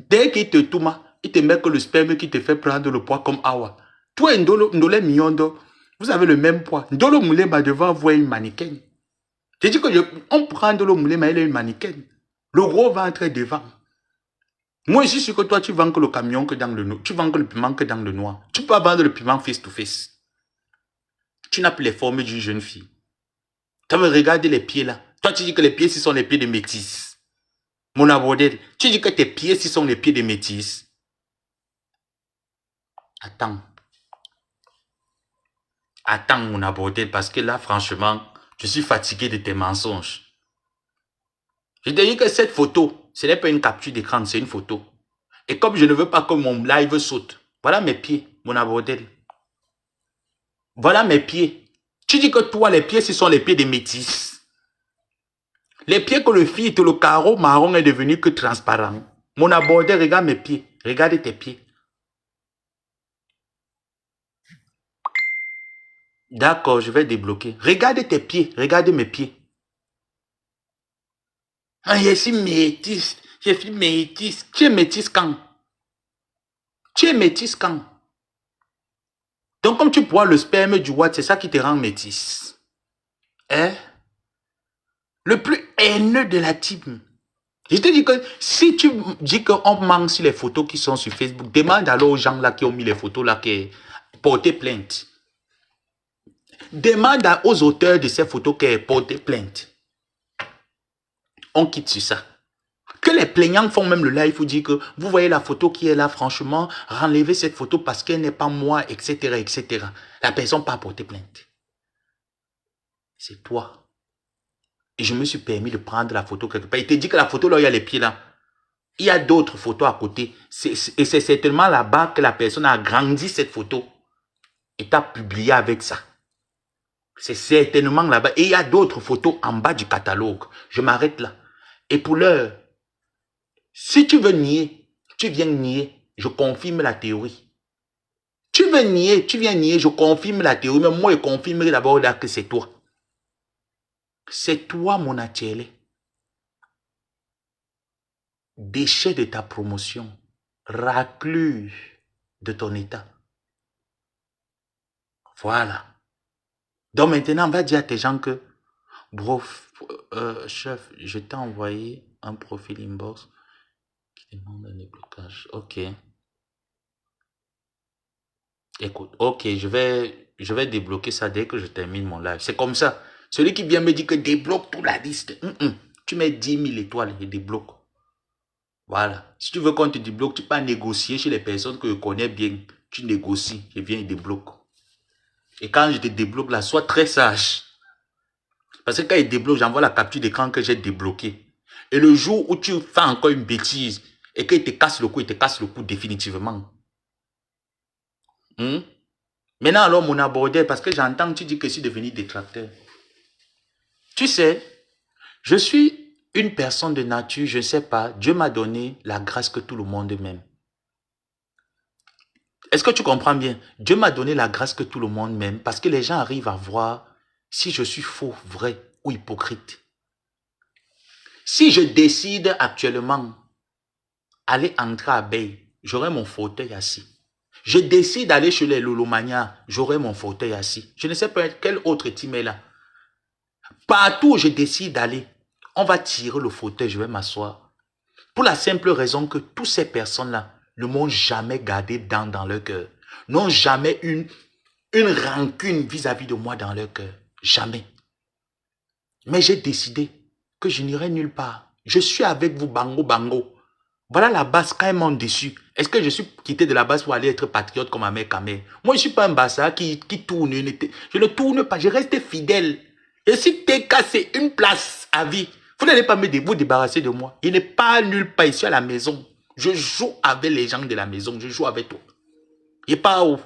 Dès qu'il te touma, il te met que le sperme qui te fait prendre le poids comme Awa. Toi, Ndole Miondo, vous avez le même poids. Ndolo Moulema devant vous est une mannequin. Je dis que on prend Ndolo Moulema, elle est une mannequin. Le gros ventre est devant. Moi, je suis sûr que toi, tu vends que le camion que dans le noir. Tu vends que le piment que dans le noir. Tu peux vendre le piment face to face. Tu n'as plus les formes d'une jeune fille. Tu me regardes les pieds là. Toi, tu dis que les pieds, ce sont les pieds de métis. Mon abordé, tu dis que tes pieds, ce sont les pieds de métis. Attends. Attends, mon abordé, parce que là, franchement, je suis fatigué de tes mensonges. Je te dis que cette photo, ce n'est pas une capture d'écran, c'est une photo. Et comme je ne veux pas que mon live saute, voilà mes pieds, mon abordé. Voilà mes pieds. Tu dis que toi, les pieds, ce sont les pieds des métis. Les pieds que le filtre, le carreau marron est devenu que transparent. Mon abordé, regarde mes pieds. Regarde tes pieds. D'accord, je vais débloquer. Regarde tes pieds. Regarde mes pieds. Ah, je suis métis. Je suis métis. Tu es métis quand? Tu es métis quand? Donc, comme tu bois le sperme du Watt, c'est ça qui te rend métis. Hein? Le plus haineux de la team. Je te dis que si tu dis qu'on manque sur les photos qui sont sur Facebook, demande alors aux gens là qui ont mis les photos là qui porté plainte. Demande aux auteurs de ces photos qui ont porté plainte. On quitte sur ça. Que les plaignants font même le live pour dire que vous voyez la photo qui est là, franchement, renlevez cette photo parce qu'elle n'est pas moi, etc., etc. La personne n'a pas porté plainte. C'est toi. Et je me suis permis de prendre la photo quelque part. Il te dit que la photo là, il y a les pieds là. Il y a d'autres photos à côté. Et c'est certainement là-bas que la personne a agrandi cette photo et t'a publié avec ça. C'est certainement là-bas. Et il y a d'autres photos en bas du catalogue. Je m'arrête là. Et pour l'heure, si tu veux nier, tu viens nier. Je confirme la théorie. Tu veux nier, tu viens nier, je confirme la théorie. Mais moi, je confirmerai d'abord là que c'est toi. C'est toi, mon atelier. Déchet de ta promotion. Raclure de ton état. Voilà. Donc maintenant, on va dire à tes gens que, bro, chef, je t'ai envoyé un profil inbox qui demande un déblocage. Ok. Écoute, ok, je vais débloquer ça dès que je termine mon live. C'est comme ça. Celui qui vient me dire que débloque toute la liste. Tu mets 10 000 étoiles et débloque. Voilà. Si tu veux qu'on te débloque, tu peux négocier chez les personnes que je connais bien. Tu négocies, je viens et débloque. Et quand je te débloque là, sois très sage. Parce que quand il débloque, j'envoie la capture d'écran que j'ai débloqué. Et le jour où tu fais encore une bêtise et qu'il te casse le cou, il te casse le cou définitivement. Maintenant, alors, mon abordé, parce que j'entends, tu dis que je suis devenu détracteur. Tu sais, je suis une personne de nature, je ne sais pas, Dieu m'a donné la grâce que tout le monde m'aime. Est-ce que tu comprends bien? Dieu m'a donné la grâce que tout le monde m'aime parce que les gens arrivent à voir si je suis faux, vrai ou hypocrite. Si je décide actuellement aller entrer à Bay, j'aurai mon fauteuil assis. Je décide d'aller chez les Lolomania, j'aurai mon fauteuil assis. Je ne sais pas quel autre team est là. Partout où je décide d'aller, on va tirer le fauteuil, je vais m'asseoir. Pour la simple raison que toutes ces personnes-là ne m'ont jamais gardé dans leur cœur. N'ont jamais une rancune vis-à-vis de moi dans leur cœur. Jamais. Mais j'ai décidé que je n'irai nulle part. Je suis avec vous, bango, bango. Voilà la base quand ils m'ont déçu. Est-ce que je suis quitté de la base pour aller être patriote comme ma mère Kamé? Moi, je ne suis pas un bassa qui tourne. Je ne tourne pas, je reste fidèle. Et si t'es cassé une place à vie, vous n'allez pas vous débarrasser de moi. Il n'est pas nulle part ici à la maison. Je joue avec les gens de la maison. Je joue avec toi. Il n'est pas où.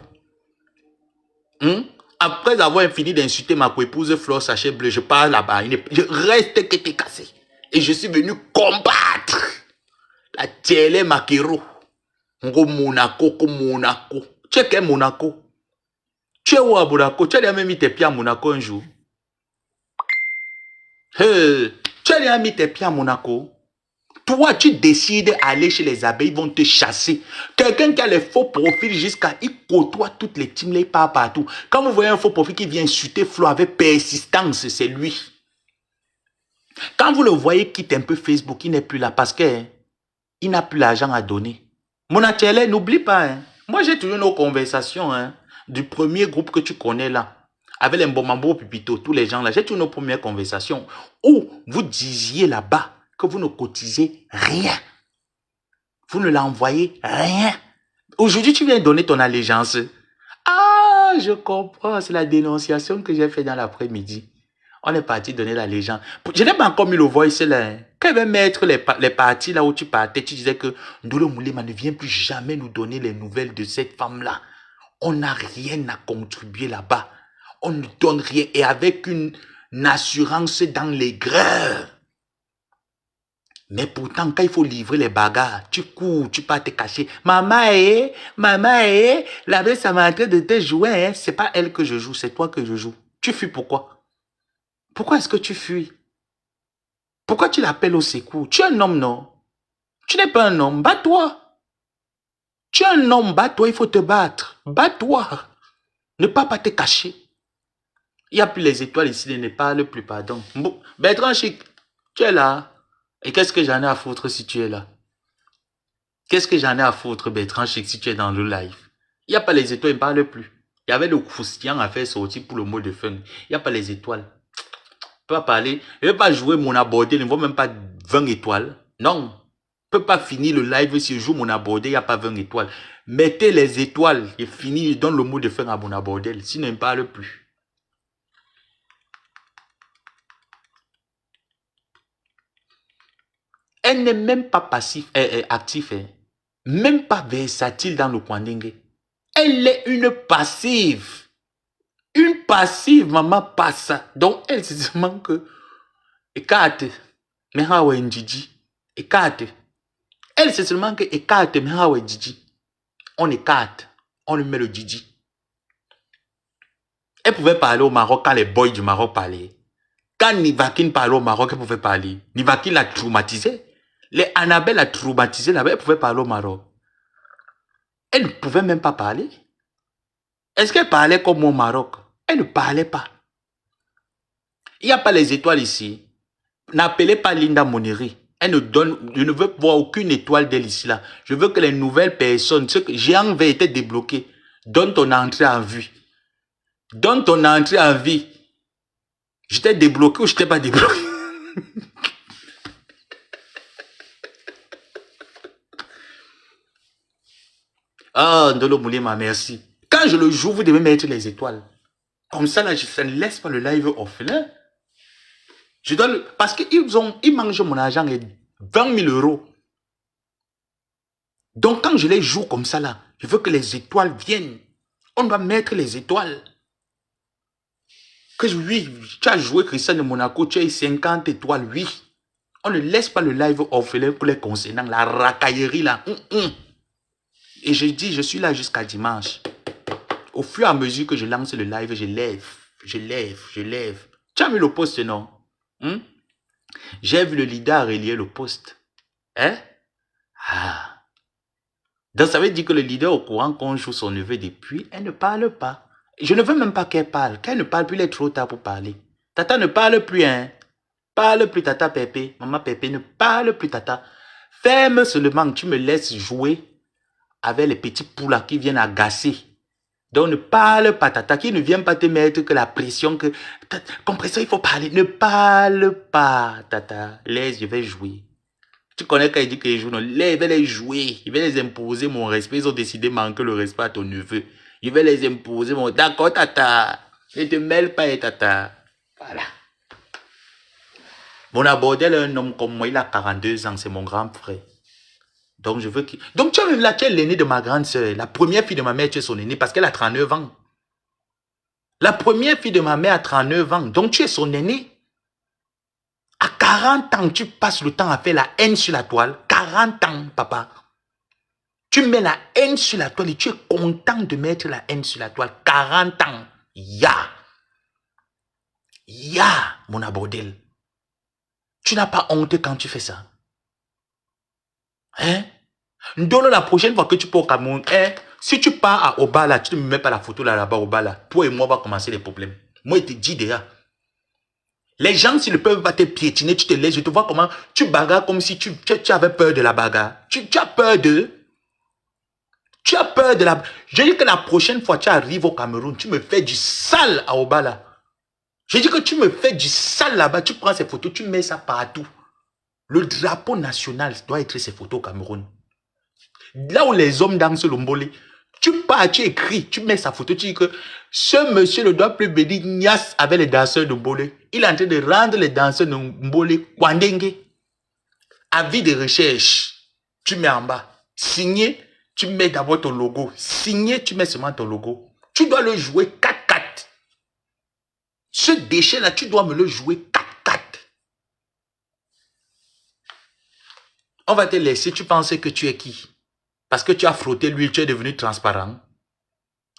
Après avoir fini d'insulter ma co-épouse Flore Sachet Bleu, je pars là-bas. Je reste que t'es cassé. Et je suis venu combattre la télé Makero. Monaco, Monaco. Tu es quel Monaco? Tu es où à Monaco? Tu as même mis tes pieds à Monaco un jour? Hey, tu as déjà mis tes pieds à Monaco? Toi, tu décides d'aller chez les abeilles, ils vont te chasser. Quelqu'un qui a les faux profils jusqu'à... Il côtoie toutes les teams, il part partout. Quand vous voyez un faux profil qui vient insulter Flo avec persistance, c'est lui. Quand vous le voyez quitte un peu Facebook, il n'est plus là parce qu'il n'a plus l'argent à donner. Mon atelier, n'oublie pas. Hein. Moi, j'ai toujours nos conversations du premier groupe que tu connais là. Avec les Mbomambo Pipito, tous les gens là. J'ai toujours nos premières conversations où vous disiez là-bas que vous ne cotisez rien. Vous ne l'envoyez rien. Aujourd'hui, tu viens donner ton allégeance. Ah, je comprends. C'est la dénonciation que j'ai fait dans l'après-midi. On est parti donner l'allégeance. Je n'ai pas encore mis le voice là. Hein. Quand il va mettre les parties là où tu partais, tu disais que Ndolo Moulema ne vient plus jamais nous donner les nouvelles de cette femme-là. On n'a rien à contribuer là-bas. On ne donne rien. Et avec une assurance dans les grèves. Mais pourtant, quand il faut livrer les bagarres, tu cours, tu pars te cacher. Maman, la belle, ça m'a en train de te jouer. Hein. C'est pas elle que je joue, c'est toi que je joue. Tu fuis pourquoi? Pourquoi est-ce que tu fuis? Pourquoi tu l'appelles au secours? Tu es un homme, non? Tu n'es pas un homme, bats-toi. Tu es un homme, bats-toi, il faut te battre. Bats-toi. Ne pas te cacher. Il n'y a plus les étoiles ici, ne parle plus, pardon. Bon, Bertrand Chic, tu es là. Et qu'est-ce que j'en ai à foutre si tu es là? Qu'est-ce que j'en ai à foutre, Bertrand Chic, si tu es dans le live? Il n'y a pas les étoiles, il ne parle plus. Il y avait le croustillant à faire sortir pour le mot de fin. Il n'y a pas les étoiles. Je ne peux pas parler. Je ne vais pas jouer mon abordé, il ne vaut même pas 20 étoiles. Non. Je ne peux pas finir le live si je joue mon abordé, il n'y a pas 20 étoiles. Mettez les étoiles et fini, je donne le mot de fin à mon abordé. Sinon, il ne parle plus. Elle n'est même pas passif, actif, hein. Même pas versatile dans le Kwandingue. Elle est une passive. Une passive, maman passe. Donc, elle se seulement que, écarte, mais hawa njiji. Écarte. Elle c'est seulement que, écarte, mais hawa njiji. On écarte, on lui met le Didi. Elle pouvait parler au Maroc quand les boys du Maroc parlaient. Quand Nivakin parlait au Maroc, elle pouvait parler. Nivakin l'a traumatisé. Les Annabelle l'a traumatisé là-bas, elle pouvait parler au Maroc. Elle ne pouvait même pas parler. Est-ce qu'elle parlait comme au Maroc? Elle ne parlait pas. Il n'y a pas les étoiles ici. N'appelez pas Linda Moneri. Elle ne donne, je ne veux voir aucune étoile d'elle ici là. Je veux que les nouvelles personnes, ceux que j'ai envie été débloqué, donne ton entrée en vie. Donne ton entrée en vie. Je t'ai débloqué ou je t'ai pas débloqué? Ah, Ndolo Moulema, merci. Quand je le joue, vous devez mettre les étoiles. Comme ça, là, je ne laisse pas le live orphelin. Je dois le... Parce qu'ils mangent mon argent et 20 000 euros. Donc, quand je les joue comme ça, là, je veux que les étoiles viennent. On doit mettre les étoiles. Que oui, tu as joué Christian de Monaco, tu as eu 50 étoiles, oui. On ne laisse pas le live orphelin pour les concernant, la racaillerie là. Et je dis, je suis là jusqu'à dimanche. Au fur et à mesure que je lance le live, je lève. Tu as vu le post, non? J'ai vu le leader relier le post. Hein? Ah. Donc ça veut dire que le leader au courant qu'on joue son neveu depuis, elle ne parle pas. Je ne veux même pas qu'elle parle. Qu'elle ne parle plus, il est trop tard pour parler. Tata ne parle plus, hein. Parle plus, Tata Pépé. Maman Pépé ne parle plus, Tata. Ferme seulement, tu me laisses jouer avec les petits poules qui viennent agacer. Donc ne parle pas, Tata, qui ne vient pas te mettre que la pression, que... Compression, il faut parler. Ne parle pas, Tata. Laisse, je vais jouer. Tu connais quand il dit qu'il joue, non? Je vais les jouer. Je vais les imposer mon respect. Ils ont décidé de manquer le respect à ton neveu. Je vais les imposer mon... D'accord, Tata. Ne te mêle pas, Tata. Voilà. Mon abordel est un homme comme moi. Il a 42 ans. C'est mon grand frère. Donc, je veux qu'il... Donc, tu es là, tu es l'aîné de ma grande soeur. La première fille de ma mère, tu es son aîné parce qu'elle a 39 ans. La première fille de ma mère a 39 ans. Donc, tu es son aîné. À 40 ans, tu passes le temps à faire la haine sur la toile. 40 ans, papa. Tu mets la haine sur la toile et tu es content de mettre la haine sur la toile. 40 ans. Ya, mon abordel. Tu n'as pas honte quand tu fais ça. Hein? Donne la prochaine fois que tu pars au Cameroun. Hein? Si tu pars à Obala, tu ne me mets pas la photo là-bas, Obala. Toi et moi, on va commencer les problèmes. Moi, je te dis déjà. Les gens, s'ils ne peuvent pas te piétiner, tu te laisses. Je te vois comment tu bagarres comme si tu avais peur de la bagarre. Tu as peur de... Tu as peur de la... Je dis que la prochaine fois tu arrives au Cameroun, tu me fais du sale à Obala. Je dis que tu me fais du sale là-bas. Tu prends ces photos, tu mets ça partout. Le drapeau national doit être ces photos au Cameroun. Là où les hommes dansent le mbolé, tu pars, tu écris, tu mets sa photo, tu dis que ce monsieur ne doit plus bénir Nias avec les danseurs de mbolé. Il est en train de rendre les danseurs de mbolé Kwandengue. Avis de recherche, tu mets en bas. Signé, tu mets d'abord ton logo. Signé, tu mets seulement ton logo. Tu dois le jouer 4-4. Ce déchet-là, tu dois me le jouer 4-4. On va te laisser, tu pensais que tu es qui? Parce que tu as frotté l'huile, tu es devenu transparent.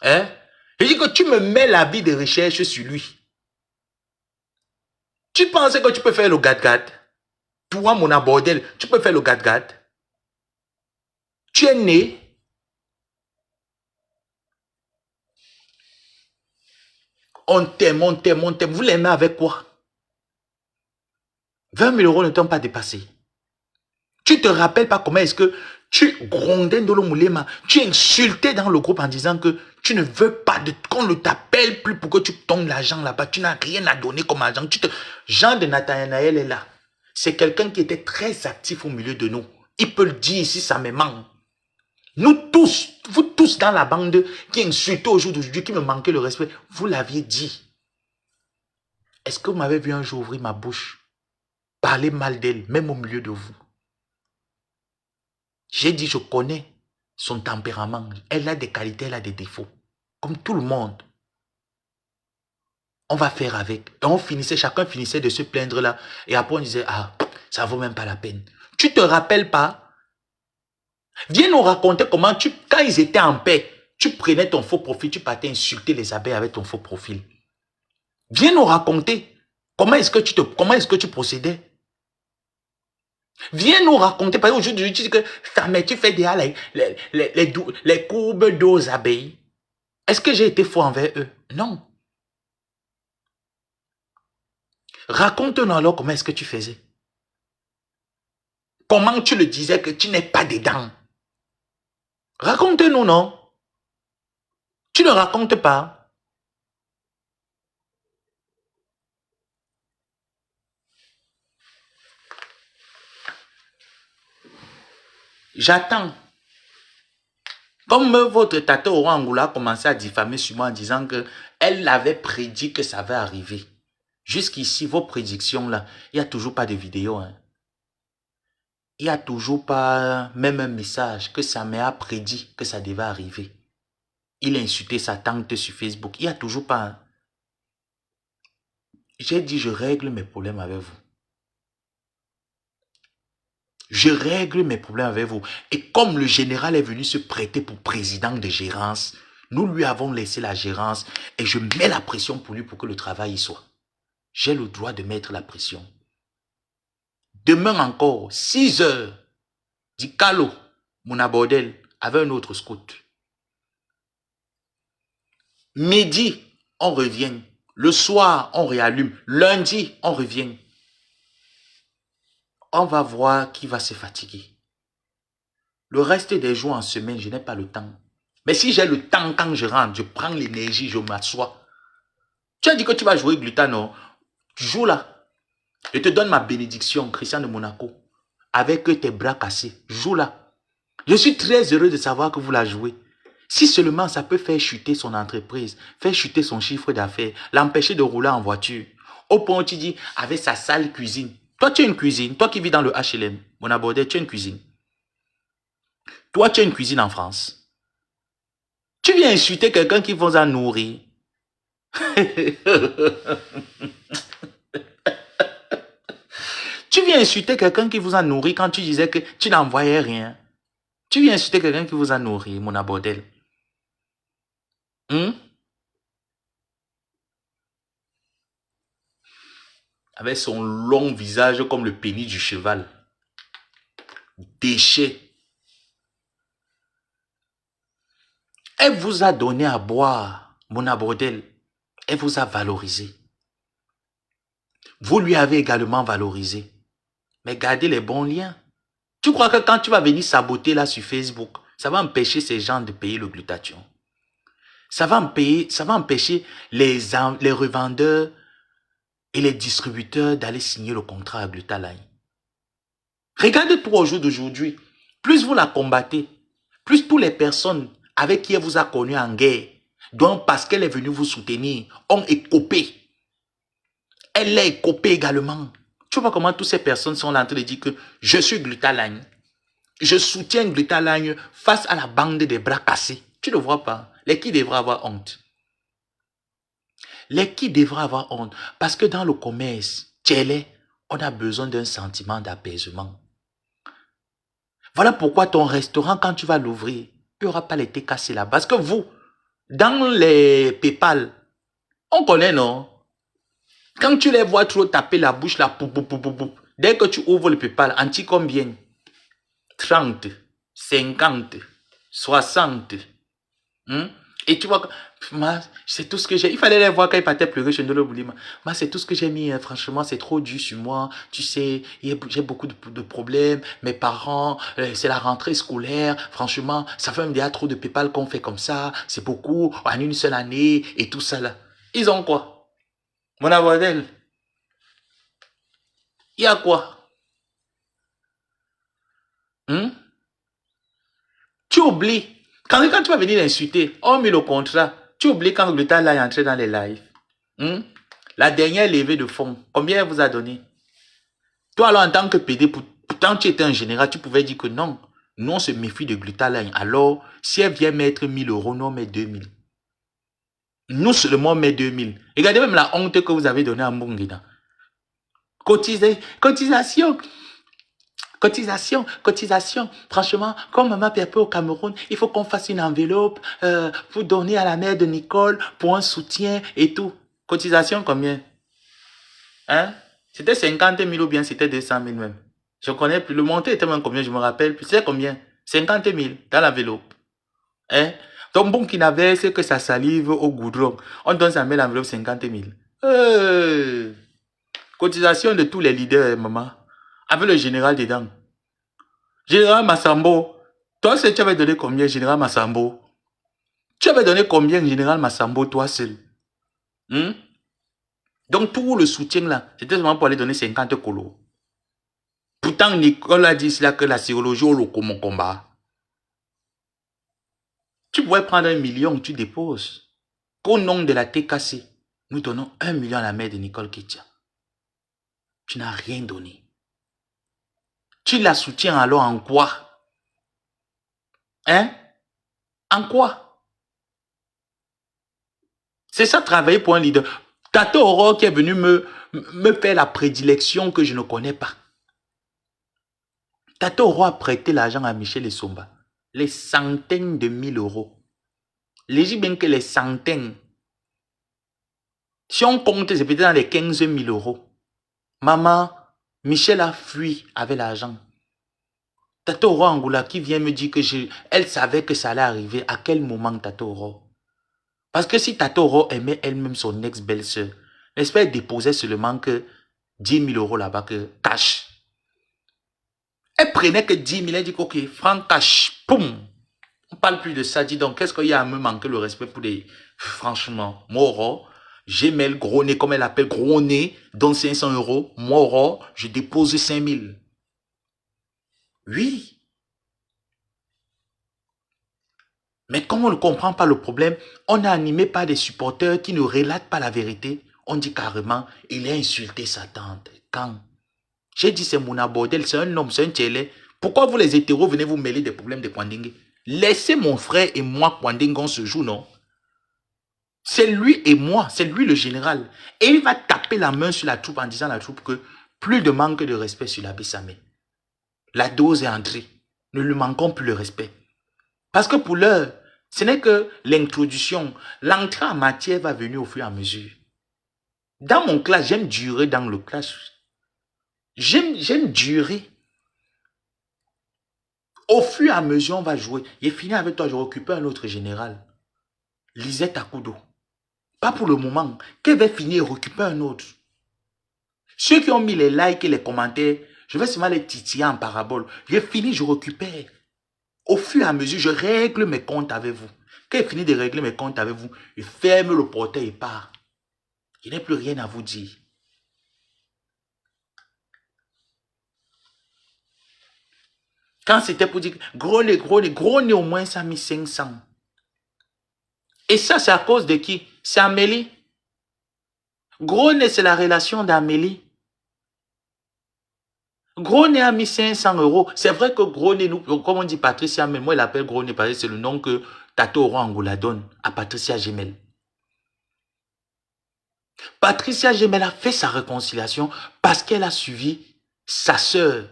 Hein? Je dis que tu me mets l'avis de recherche sur lui. Tu pensais que tu peux faire le gad-gad? Toi, mon abordel, tu peux faire le gad-gad? Tu es né. On t'aime, on t'aime, on t'aime. Vous l'aimez avec quoi? 20 000 € ne t'ont pas dépassé. Tu te rappelles pas comment est-ce que tu grondais dans le moulema, tu insultais dans le groupe en disant que tu ne veux pas qu'on ne t'appelle plus pour que tu tombes l'argent là-bas. Tu n'as rien à donner comme argent. Jean de Nathanaël est là. C'est quelqu'un qui était très actif au milieu de nous. Il peut le dire ici, ça me manque. Nous tous, vous tous dans la bande qui insultez au jour d'aujourd'hui, qui me manquait le respect, vous l'aviez dit. Est-ce que vous m'avez vu un jour ouvrir ma bouche, parler mal d'elle, même au milieu de vous? J'ai dit, je connais son tempérament. Elle a des qualités, elle a des défauts. Comme tout le monde. On va faire avec. Et on finissait, chacun finissait de se plaindre là. Et après on disait, ah, ça vaut même pas la peine. Tu te rappelles pas? Viens nous raconter comment quand ils étaient en paix, tu prenais ton faux profil, tu partais insulter les abeilles avec ton faux profil. Viens nous raconter comment est-ce que tu procédais. Viens nous raconter, parce qu'aujourd'hui, tu dis que mais tu fais déjà les courbes d'eau aux abeilles. Est-ce que j'ai été faux envers eux? Non. Raconte-nous alors comment est-ce que tu faisais. Comment tu le disais que tu n'es pas dedans. Raconte-nous, non? Tu ne racontes pas. J'attends. Comme votre tata Orangoula a commencé à diffamer sur moi en disant que elle avait prédit que ça va arriver. Jusqu'ici, vos prédictions là, il n'y a toujours pas de vidéo. Hein. Il n'y a toujours pas même un message que sa mère a prédit que ça devait arriver. Il a insulté sa tante sur Facebook. Il n'y a toujours pas. Hein. J'ai dit, je règle mes problèmes avec vous. Je règle mes problèmes avec vous. Et comme le général est venu se prêter pour président de gérance, nous lui avons laissé la gérance et je mets la pression pour lui pour que le travail y soit. J'ai le droit de mettre la pression. Demain encore, 6 heures, dit Calo, mon abordel, avec un autre scout. Midi, on revient. Le soir, on réallume. Lundi, on revient. On va voir qui va se fatiguer. Le reste des jours en semaine, je n'ai pas le temps. Mais si j'ai le temps quand je rentre, je prends l'énergie, je m'assois. Tu as dit que tu vas jouer Gluta, non? Joue là. Je te donne ma bénédiction, Christian de Monaco. Avec tes bras cassés. Joue là. Je suis très heureux de savoir que vous la jouez. Si seulement ça peut faire chuter son entreprise, faire chuter son chiffre d'affaires, l'empêcher de rouler en voiture. Au point où tu dis, avec sa sale cuisine. Toi, tu as une cuisine. Toi qui vis dans le HLM, mon abordé, tu as une cuisine. Toi, tu as une cuisine en France. Tu viens insulter quelqu'un qui vous a nourri. Tu viens insulter quelqu'un qui vous a nourri quand tu disais que tu n'envoyais rien. Tu viens insulter quelqu'un qui vous a nourri, mon abordel. Avec son long visage comme le pénis du cheval. Déchet. Elle vous a donné à boire, mon abordel. Elle vous a valorisé. Vous lui avez également valorisé. Mais gardez les bons liens. Tu crois que quand tu vas venir saboter là sur Facebook, ça va empêcher ces gens de payer le glutathion. Ça va empêcher les revendeurs et les distributeurs d'aller signer le contrat à Glutaline. Regardez-toi au jour d'aujourd'hui. Plus vous la combattez, Plus toutes les personnes avec qui elle vous a connu en guerre, donc parce qu'elle est venue vous soutenir, ont écopé. Elle l'a écopé également. Tu vois comment toutes ces personnes sont là en train de dire que je suis Glutaline. Je soutiens Glutaline face à la bande des bras cassés. Tu ne vois pas. Les qui devraient avoir honte. Les qui devraient avoir honte. Parce que dans le commerce, on a besoin d'un sentiment d'apaisement. Voilà pourquoi ton restaurant, quand tu vas l'ouvrir, il n'y aura pas les thés cassés là. Parce que vous, dans les PayPal, on connaît, non? Quand tu les vois trop taper la bouche là, dès que tu ouvres le PayPal, anti combien? 30, 50, 60. Et tu vois, c'est tout ce que j'ai. Il fallait les voir quand ils partaient pleurer chez nous, le boulima. Moi, c'est tout ce que j'ai mis. Hein. Franchement, c'est trop dur sur moi. Tu sais, j'ai beaucoup de problèmes. Mes parents, c'est la rentrée scolaire. Franchement, ça fait déjà trop de PayPal qu'on fait comme ça. C'est beaucoup en une seule année et tout ça là. Ils ont quoi? Mon abordel. Il y a quoi? Tu oublies. Quand tu vas venir l'insulter, hormis le contrat, tu oublies quand le temps là est entré dans les lives. La dernière levée de fonds, combien elle vous a donné? Toi, alors, en tant que PD, pourtant tu étais un général, tu pouvais dire que non. Nous, on se méfie de Glutaline. Alors, si elle vient mettre 1000 euros, nous, on met 2000. Nous, seulement, on met 2000. Regardez même la honte que vous avez donnée à Mbongida. Cotisation. Cotisation. Franchement, comme Maman Pépé au Cameroun, il faut qu'on fasse une enveloppe pour donner à la mère de Nicole pour un soutien et tout. Cotisation combien? Hein? C'était 50 000 ou bien c'était 200 000 même. Je connais plus. Le montant était même combien, je me rappelle plus. C'était combien? 50 000 dans l'enveloppe. Hein? Donc bon qui n'avait, c'est que sa salive au goudron. On donne sa main l'enveloppe 50 000. Cotisation de tous les leaders, maman. Avec le général dedans. Général Massambo. Toi seul, tu avais donné combien, Général Massambo? Tu avais donné combien, Général Massambo, toi seul? Donc tout le soutien là, c'était seulement pour aller donner 50 colos. Pourtant, Nicole a dit là que la sérologie au loco mon combat. Tu pourrais prendre 1 million, tu déposes. Qu'au nom de la TKC, nous donnons 1 million à la mère de Nicole Ketia. Tu n'as rien donné. Tu la soutiens alors en quoi? Hein? En quoi? C'est ça, travailler pour un leader. Tato Aurore qui est venu me faire la prédilection que je ne connais pas. Tato Aurore a prêté l'argent à Michel Essomba. Les centaines de 1000 euros. Les bien que les centaines. Si on compte, c'est peut-être dans les 15 000 euros. Maman, Michel a fui avec l'argent. Tato Aurore Angoula qui vient me dire que elle savait que ça allait arriver. À quel moment, Tato Aurore? Parce que si Tato Aurore aimait elle-même son ex-belle-sœur, l'espère déposait seulement que 10 000 euros là-bas, que cash. Elle prenait que 10 000, elle dit ok, franc cash, poum. On parle plus de ça, dis donc, qu'est-ce qu'il y a à me manquer le respect pour des... Franchement, Moro, j'ai mis le gros nez, comme elle appelle, gros nez, donne 500 euros. Moro, je dépose 5 000. Oui. Mais comme on ne comprend pas le problème, on est animé par des supporters qui ne relatent pas la vérité. On dit carrément, il a insulté sa tante. Quand? J'ai dit, c'est mon abordel, c'est un homme, c'est un télé. Pourquoi vous les hétéros venez vous mêler des problèmes de Kwandingue? Laissez mon frère et moi, Kwandingue, on se joue, non? C'est lui et moi, c'est lui le général. Et il va taper la main sur la troupe en disant à la troupe que plus de manque de respect sur l'abbé Samé. La dose est entrée. Ne lui manquons plus le respect. Parce que pour l'heure, ce n'est que l'introduction. L'entrée en matière va venir au fur et à mesure. Dans mon classe, j'aime durer dans le classe. J'aime durer. Au fur et à mesure, on va jouer. J'ai fini avec toi, je récupère un autre général. Lisette Akudo. Pas pour le moment. Qu'elle va finir et récupérer un autre. Ceux qui ont mis les likes et les commentaires, je vais seulement les titiller en parabole. J'ai fini, je récupère. Au fur et à mesure, je règle mes comptes avec vous. Quand j'ai fini de régler mes comptes avec vous, je ferme le portail et pars. Je n'ai plus rien à vous dire. Quand c'était pour dire, gros nez au moins ça a mis 500. Et ça, c'est à cause de qui? C'est Amélie. Gros nez, c'est la relation d'Amélie. Gros nez a mis 500 euros. C'est vrai que gros nez, nous, comme on dit Patricia, mais moi, il appelle gros nez parce que c'est le nom que Tato Orangoula donne à Patricia Gemel. Patricia Gemel a fait sa réconciliation parce qu'elle a suivi sa sœur.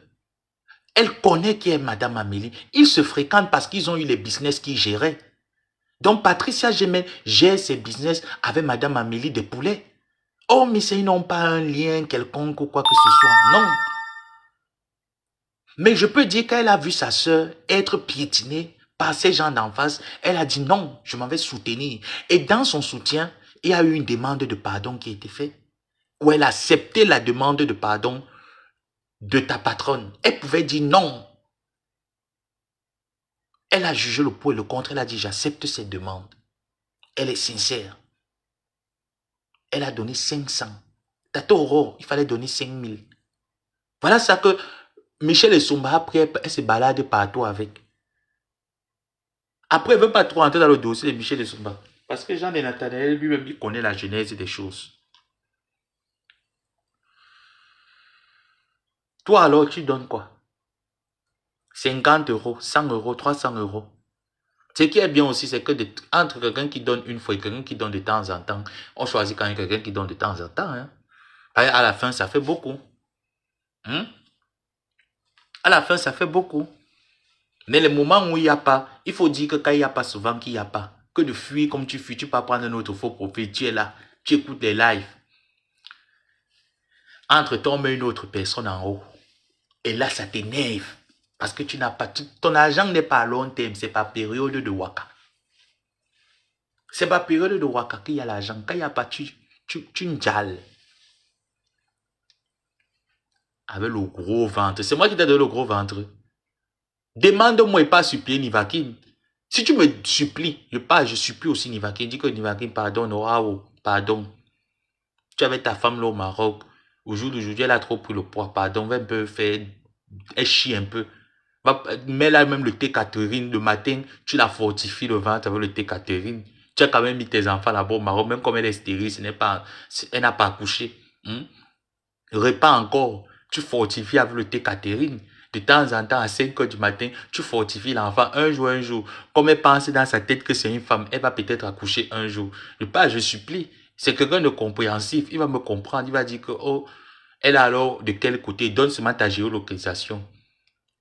Elle connaît qui est Madame Amélie. Ils se fréquentent parce qu'ils ont eu les business qu'ils géraient. Donc Patricia Gemel gère ses business avec Madame Amélie des Poulets. Oh, mais ils n'ont pas un lien quelconque ou quoi que ce soit. Non. Mais je peux dire qu'elle a vu sa sœur être piétinée par ces gens d'en face. Elle a dit non, je m'en vais soutenir. Et dans son soutien, il y a eu une demande de pardon qui a été faite. Où elle a accepté la demande de pardon de ta patronne. Elle pouvait dire non. Elle a jugé le pour et le contre. Elle a dit j'accepte cette demande. Elle est sincère. Elle a donné 500. Tato Oro, il fallait donner 5000. Voilà ça que Michel Essomba, après, elle se balade partout avec. Après, elle ne veut pas trop entrer dans le dossier de Michel Essomba. Parce que Jean de Nathanaël, lui-même, il connaît la genèse des choses. Toi, alors, tu donnes quoi? 50 euros, 100 euros, 300 euros. Ce qui est bien aussi, c'est que entre quelqu'un qui donne une fois et quelqu'un qui donne de temps en temps, on choisit quand même quelqu'un qui donne de temps en temps. Hein. À la fin, ça fait beaucoup. Hein? À la fin, ça fait beaucoup. Mais les moments où il n'y a pas, il faut dire que quand il n'y a pas, souvent qu'il n'y a pas. Que de fuir comme tu fuis, tu peux prendre un autre faux profil, tu es là, tu écoutes les lives. Entre-temps, on met une autre personne en haut. Et là, ça t'énerve. Parce que tu n'as pas, ton argent n'est pas à long terme, c'est pas période de waka. C'est pas période de waka qu'il y a l'argent. Quand il n'y a pas, tu njales. Avec le gros ventre. C'est moi qui t'ai donné le gros ventre. Demande-moi et pas supplier Nivakin. Si tu me supplies, je supplie aussi Nivakin. Dis que Nivakin pardonne, oh, pardon. Tu avais ta femme là au Maroc. Aujourd'hui, elle a trop pris le poids. Pardon, va un peu faire. Elle chie un peu. Mets là même le thé Catherine. Le matin, tu la fortifies le ventre avec le thé Catherine. Tu as quand même mis tes enfants là-bas au Maroc. Même comme elle est stérile, elle n'a pas accouché. Repas encore. Tu fortifies avec le thé Catherine. De temps en temps, à 5 h du matin, tu fortifies l'enfant un jour. Comme elle pense dans sa tête que c'est une femme, elle va peut-être accoucher un jour. Je supplie. C'est quelqu'un de compréhensif. Il va me comprendre. Il va dire que, oh, elle a alors de quel côté? Donne seulement ta géolocalisation.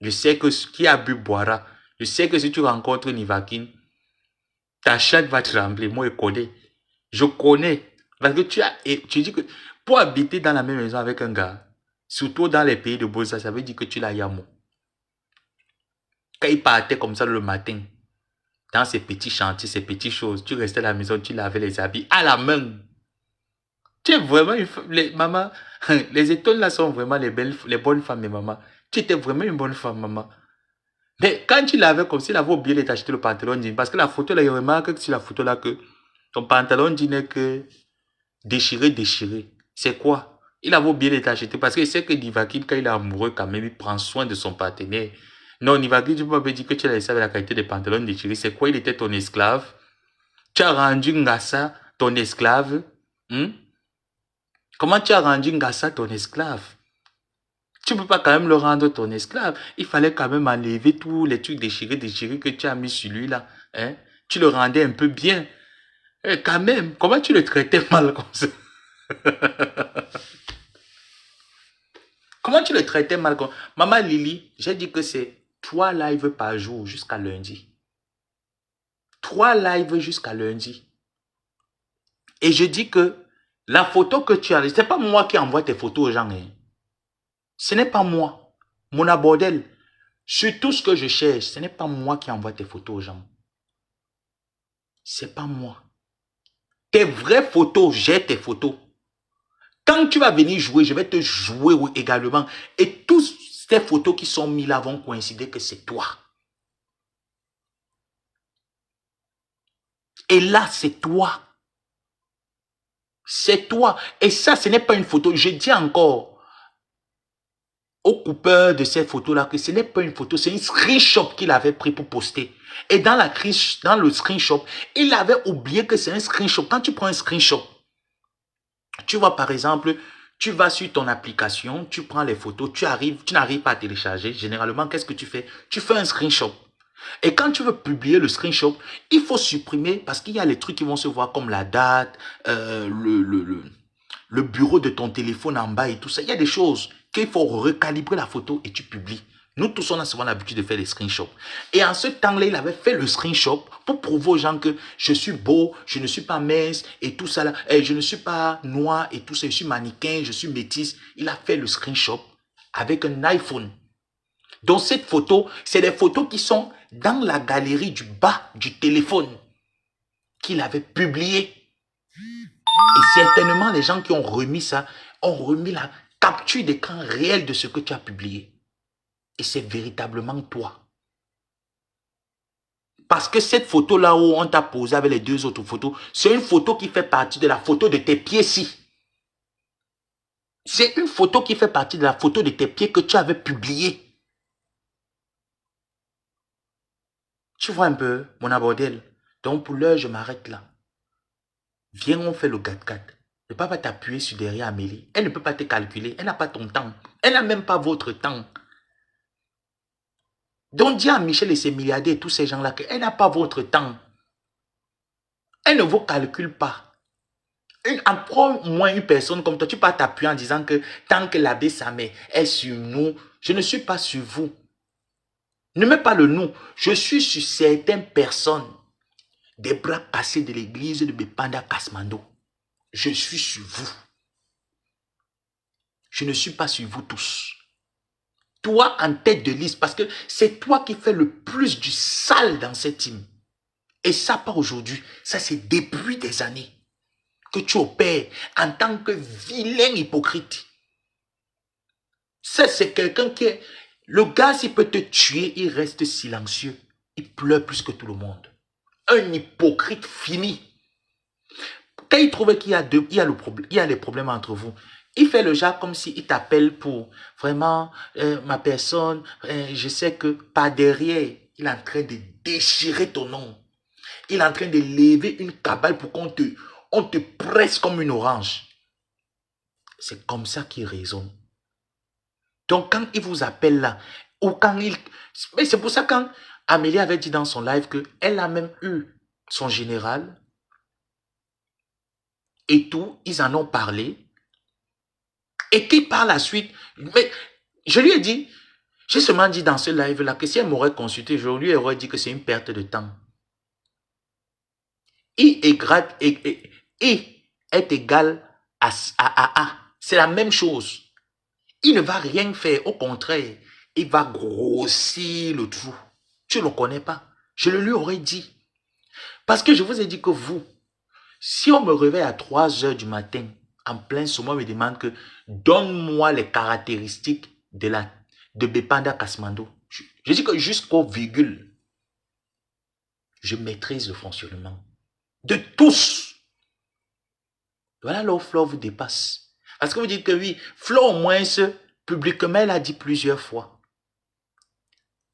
Je sais que qui a bu boira. Je sais que si tu rencontres Nivakin, ta chatte va trembler. Moi, je connais. Je connais. Parce que tu dis que pour habiter dans la même maison avec un gars, surtout dans les pays de Bosa, ça veut dire que tu l'as yamo. Quand il partait comme ça le matin, dans ces petits chantiers, ces petites choses, tu restais à la maison, tu lavais les habits à la main. Tu es vraiment une femme, maman, les étoiles là sont vraiment les bonnes femmes, mes mamans. Tu étais vraiment une bonne femme, maman. Mais quand tu l'avais comme ça, il avait oublié de t'acheter le pantalon jean. Parce que la photo là, il remarque que sur la photo là que ton pantalon jean n'est que déchiré. C'est quoi? Il avait oublié de t'acheter parce qu'il sait que Nivakin, quand il est amoureux, quand même, il prend soin de son partenaire. Non, Nivakin, tu peux pas dire que tu l'as laissé avec la qualité des pantalons déchirés. C'est quoi? Il était ton esclave. Tu as rendu Ngassa ton esclave. Comment tu as rendu Ngassa ton esclave? Tu ne peux pas quand même le rendre ton esclave. Il fallait quand même enlever tous les trucs déchirés que tu as mis sur lui là. Hein? Tu le rendais un peu bien. Et quand même, comment tu le traitais mal comme ça? Comment tu le traitais mal comme ça? Maman Lily, j'ai dit que c'est 3 lives par jour jusqu'à lundi. 3 lives jusqu'à lundi. Et je dis que la photo que tu as, c'est pas moi qui envoie tes photos aux gens. Hein. Ce n'est pas moi. Mon abordel, sur tout ce que je cherche, ce n'est pas moi qui envoie tes photos aux gens. C'est pas moi. Tes vraies photos, j'ai tes photos. Quand tu vas venir jouer, je vais te jouer également. Et toutes ces photos qui sont mises là vont coïncider que c'est toi. Et là, c'est toi. C'est toi. Et ça, ce n'est pas une photo. Je dis encore, au coupeur de ces photos-là que ce n'est pas une photo, c'est une screenshot qu'il avait pris pour poster. Et dans le screenshot, il avait oublié que c'est un screenshot. Quand tu prends un screenshot, tu vois par exemple, tu vas sur ton application, tu prends les photos, tu n'arrives pas à télécharger. Généralement, qu'est-ce que tu fais? Tu fais un screenshot. Et quand tu veux publier le screenshot, il faut supprimer parce qu'il y a les trucs qui vont se voir comme la date, le bureau de ton téléphone en bas et tout ça. Il y a des choses qu'il faut recalibrer la photo et tu publies. Nous tous, on a souvent l'habitude de faire des screenshots. Et en ce temps-là, il avait fait le screenshot pour prouver aux gens que je suis beau, je ne suis pas mince et tout ça là. Et je ne suis pas noir et tout ça, je suis mannequin, je suis métisse. Il a fait le screenshot avec un iPhone. Donc cette photo, c'est des photos qui sont dans la galerie du bas du téléphone qu'il avait publié. Et certainement, les gens qui ont remis ça, ont remis la capture d'écran réelle de ce que tu as publié. Et c'est véritablement toi. Parce que cette photo-là où on t'a posé avec les deux autres photos, c'est une photo qui fait partie de la photo de tes pieds-ci. C'est une photo qui fait partie de la photo de tes pieds que tu avais publiée. Tu vois un peu, mon abordel. Donc pour l'heure, je m'arrête là. Viens, on fait le 4-4. Ne peut pas t'appuyer sur derrière Amélie. Elle ne peut pas te calculer. Elle n'a pas ton temps. Elle n'a même pas votre temps. Donc dis à Michel et ses milliardaires et tous ces gens-là qu'elle n'a pas votre temps. Elle ne vous calcule pas. Prends moins une personne comme toi. Tu peux pas t'appuyer en disant que tant que l'abbé Samé est sur nous, je ne suis pas sur vous. Ne mets pas le nous. Je suis sur certaines personnes. Des bras cassés de l'église de Bepanda Kasmando. Je suis sur vous. Je ne suis pas sur vous tous. Toi en tête de liste, parce que c'est toi qui fais le plus du sale dans cette team. Et ça, pas aujourd'hui, ça c'est depuis des années que tu opères en tant que vilain hypocrite. Ça, c'est quelqu'un qui est... Le gars, s'il peut te tuer, il reste silencieux. Il pleure plus que tout le monde. Un hypocrite fini. Quand il trouve qu'il y a des problèmes entre vous, il fait le genre comme s'il t'appelle pour vraiment ma personne. Je sais que par derrière, il est en train de déchirer ton nom. Il est en train de lever une cabale pour qu'on te presse comme une orange. C'est comme ça qu'il raisonne. Donc quand il vous appelle là, ou quand il... Mais c'est pour ça quand Amélie avait dit dans son live qu'elle a même eu son général et tout, ils en ont parlé. Et qui par la suite... Mais je lui ai dit, j'ai seulement dit dans ce live-là que si elle m'aurait consulté, je lui aurais dit que c'est une perte de temps. I est égal à A. C'est la même chose. Il ne va rien faire. Au contraire, il va grossir le trou. Tu ne le connais pas. Je le lui aurais dit. Parce que je vous ai dit que vous, si on me réveille à 3 heures du matin, en plein sommeil, on me demande que donne-moi les caractéristiques de Bepanda Kasmando. Je dis que jusqu'au virgule, je maîtrise le fonctionnement de tous. Voilà là où Flo vous dépasse. Parce que vous dites que oui, Flo au moins, publiquement, il a dit plusieurs fois.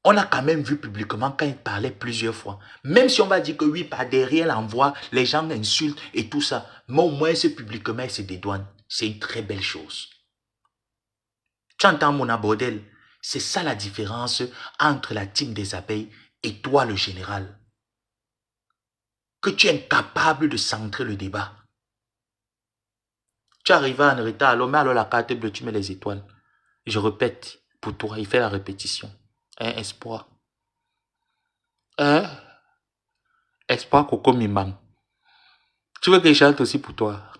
On a quand même vu publiquement quand il parlait plusieurs fois. Même si on va dire que oui, par derrière l'envoi, les gens insultent et tout ça. Mais au moins, ce publiquement, il se dédouane. C'est une très belle chose. Tu entends mon abordel? C'est ça la différence entre la team des abeilles et toi, le général. Que tu es incapable de centrer le débat. Tu arrives en retard, alors mets alors la carte bleue, tu mets les étoiles. Je répète pour toi, il fait la répétition. Un espoir. Espoir Coco Mimam. Tu veux que je chante aussi pour toi?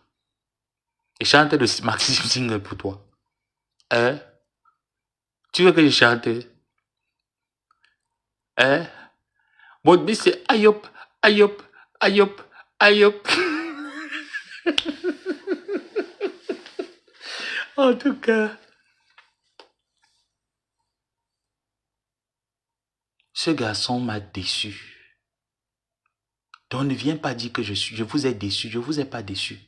Je chante de Maxime Singer pour toi. Tu veux que je chante? Mon but c'est Ayop, Ayop, Ayop, Ayop. En tout cas, ce garçon m'a déçu. Donc ne viens pas dire que je vous ai déçu, je ne vous ai pas déçu.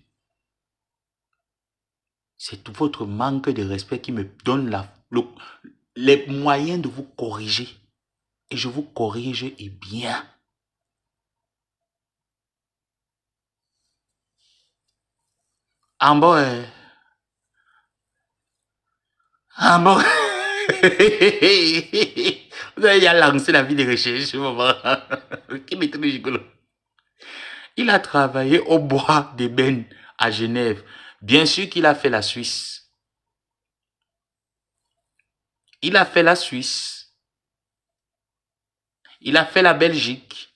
C'est tout votre manque de respect qui me donne le- les moyens de vous corriger. Et je vous corrige et bien. En bon, en bon. Vous avez déjà lancé la vie de recherche, maman. Qui m'est très rigolo. Il a travaillé au bois d'ébène à Genève. Bien sûr qu'il a fait la Suisse. Il a fait la Suisse. Il a fait la Belgique.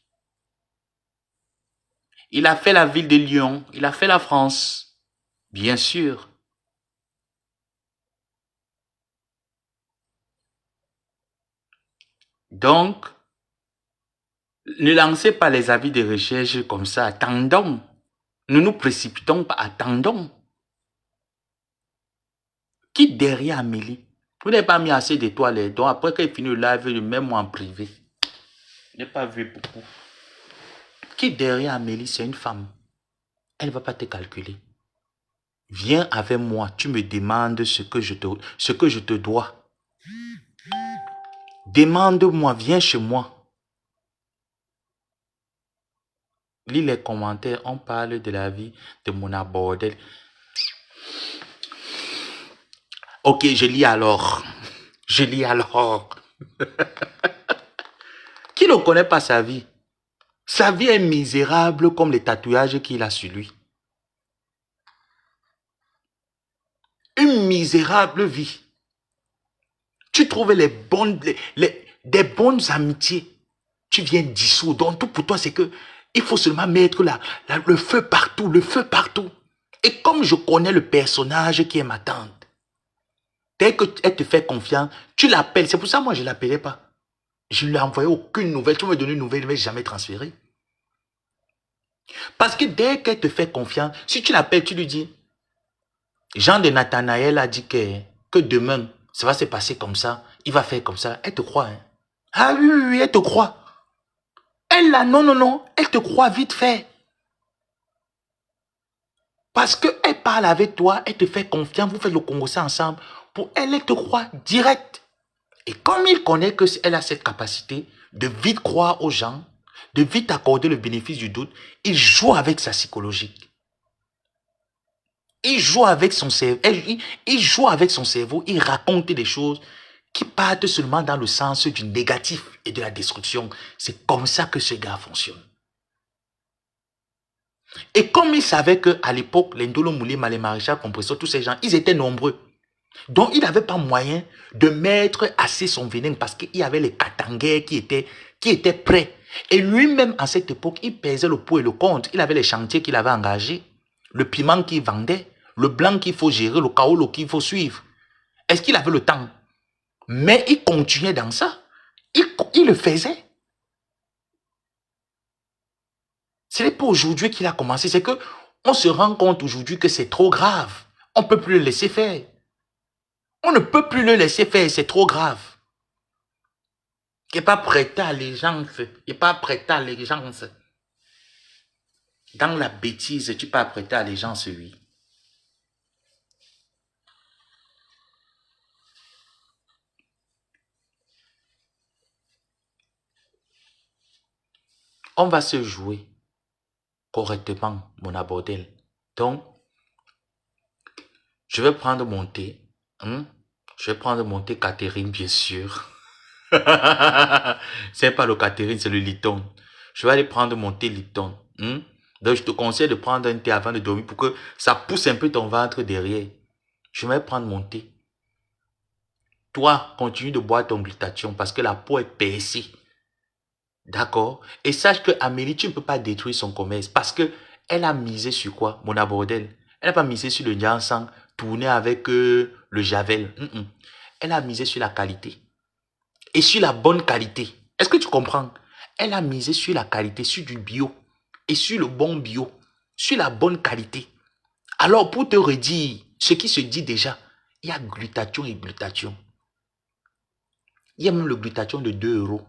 Il a fait la ville de Lyon. Il a fait la France. Bien sûr. Donc, ne lancez pas les avis de recherche comme ça. Attendons. Ne nous précipitons pas. Attendons. Qui derrière Amélie? Vous n'avez pas mis assez d'étoiles. Donc après qu'elle finit le live, même moi en privé. Je n'ai pas vu beaucoup. Qui derrière Amélie, c'est une femme. Elle ne va pas te calculer. Viens avec moi. Tu me demandes ce que je te dois. Demande-moi. Viens chez moi. Lis les commentaires. On parle de la vie de mon abordel. Ok, je lis alors. Je lis alors. Qui ne connaît pas sa vie? Sa vie est misérable comme les tatouages qu'il a sur lui. Une misérable vie. Tu trouves des bonnes amitiés. Tu viens dissoudre. Donc tout pour toi, c'est que il faut seulement mettre le feu partout, le feu partout. Et comme je connais le personnage qui est ma tante, dès qu'elle te fait confiance, tu l'appelles. C'est pour ça, moi, je ne l'appelais pas. Je ne lui ai envoyé aucune nouvelle. Tu me donnes une nouvelle, je ne vais jamais transférer. Parce que dès qu'elle te fait confiance, si tu l'appelles, tu lui dis, Jean de Nathanaël a dit que demain, ça va se passer comme ça, il va faire comme ça. Elle te croit. Hein? Ah oui, oui, oui, elle te croit. Elle là, non, non, non, elle te croit vite fait. Parce qu'elle parle avec toi, elle te fait confiance, vous faites le Congo ensemble. Pour elle, elle te croit direct. Et comme il connaît qu'elle a cette capacité de vite croire aux gens, de vite accorder le bénéfice du doute, il joue avec sa psychologie. Il joue avec son cerveau, il joue avec son cerveau, il raconte des choses qui partent seulement dans le sens du négatif et de la destruction. C'est comme ça que ce gars fonctionne. Et comme il savait qu'à l'époque, les Ndolo Moulema, les maréchals compresseurs, tous ces gens, ils étaient nombreux. Donc, il n'avait pas moyen de mettre assez son venin parce qu'il y avait les Katangais qui étaient prêts. Et lui-même, à cette époque, il pesait le pour et le contre. Il avait les chantiers qu'il avait engagés, le piment qu'il vendait, le blanc qu'il faut gérer, le kaolo qu'il faut suivre. Est-ce qu'il avait le temps? Mais il continuait dans ça. Il le faisait. Ce n'est pas aujourd'hui qu'il a commencé. C'est que on se rend compte aujourd'hui que c'est trop grave. On ne peut plus le laisser faire. On ne peut plus le laisser faire. C'est trop grave. Il n'est pas prêté à l'allégeance. Il n'est pas prêté à l'allégeance. Dans la bêtise, tu peux prêter à l'allégeance, oui. On va se jouer correctement, mon abordel. Donc, je vais prendre mon thé. Je vais prendre mon thé Catherine, bien sûr. C'est pas le Catherine, c'est le Lipton. Je vais aller prendre mon thé Lipton. Donc, je te conseille de prendre un thé avant de dormir pour que ça pousse un peu ton ventre derrière. Je vais prendre mon thé. Toi, continue de boire ton glutathion parce que la peau est percée. D'accord? Et sache que Amélie, tu ne peux pas détruire son commerce parce que elle a misé sur quoi, mon abordel? Elle n'a pas misé sur le Nyansan, tourné avec le Javel. Elle a misé sur la qualité. Et sur la bonne qualité. Est-ce que tu comprends? Elle a misé sur la qualité, sur du bio. Et sur le bon bio. Sur la bonne qualité. Alors, pour te redire ce qui se dit déjà, il y a glutathion et glutathion. Il y a même le glutathion de 2 euros.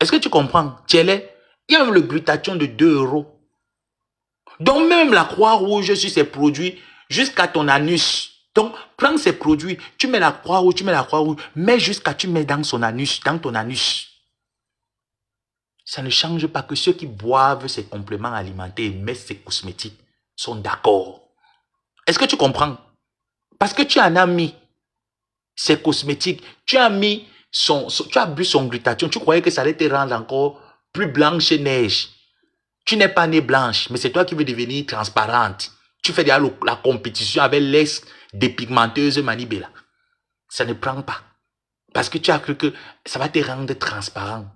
Est-ce que tu comprends? Il y a même le glutathion de 2 euros. Donc, même la Croix-Rouge sur ces produits, jusqu'à ton anus. Donc, prends ces produits, tu mets la croix rouge, mets jusqu'à tu mets dans son anus, dans ton anus. Ça ne change pas que ceux qui boivent ces compléments alimentaires et mettent ces cosmétiques sont d'accord. Est-ce que tu comprends? Parce que tu en as mis ces cosmétiques, tu as mis tu as bu son glutathion, tu croyais que ça allait te rendre encore plus blanche et neige. Tu n'es pas née blanche, mais c'est toi qui veux devenir transparente. Tu fais déjà la compétition avec l'ex dépigmenteuse Manibela. Ça ne prend pas. Parce que tu as cru que ça va te rendre transparent.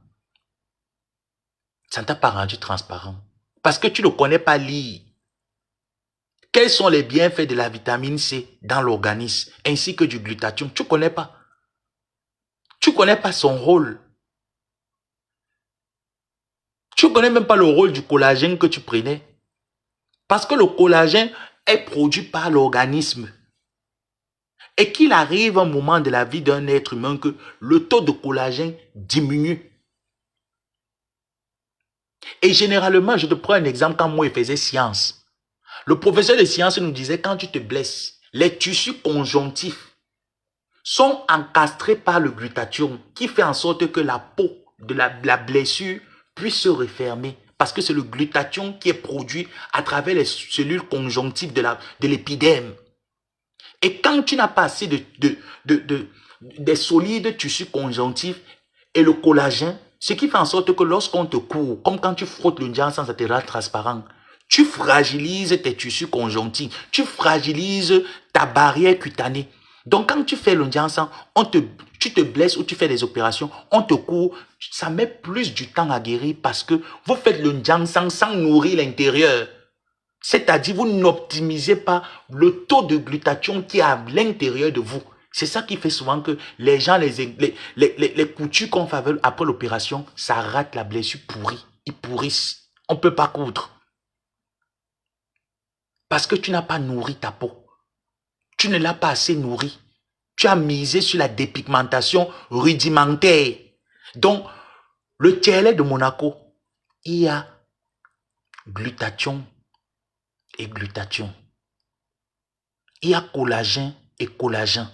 Ça ne t'a pas rendu transparent. Parce que tu ne connais pas lire. Quels sont les bienfaits de la vitamine C dans l'organisme, ainsi que du glutathion? Tu ne connais pas. Tu ne connais pas son rôle. Tu ne connais même pas le rôle du collagène que tu prenais. Parce que le collagène est produit par l'organisme. Et qu'il arrive un moment de la vie d'un être humain que le taux de collagène diminue. Et généralement, je te prends un exemple quand moi je faisais science. Le professeur de sciences nous disait quand tu te blesses, les tissus conjonctifs sont encastrés par le glutathion qui fait en sorte que la peau de la blessure puisse se refermer. Parce que c'est le glutathion qui est produit à travers les cellules conjonctives de l'épiderme. Et quand tu n'as pas assez des solides tissus conjonctifs et le collagène, ce qui fait en sorte que lorsqu'on te court, comme quand tu frottes le Ndian sans ça te rend transparent, tu fragilises tes tissus conjonctifs, tu fragilises ta barrière cutanée. Donc quand tu fais le Ndian sans, tu te blesses ou tu fais des opérations, on te court, ça met plus du temps à guérir parce que vous faites le Ndian sans nourrir l'intérieur. C'est-à-dire, vous n'optimisez pas le taux de glutathion qui est à l'intérieur de vous. C'est ça qui fait souvent que les gens, les coutures qu'on fait après l'opération, ça rate la blessure pourrie. Ils pourrissent. On ne peut pas coudre. Parce que tu n'as pas nourri ta peau. Tu ne l'as pas assez nourri. Tu as misé sur la dépigmentation rudimentaire. Donc, le tiers de Monaco, il y a glutathion et glutathion. Il y a collagène et collagène.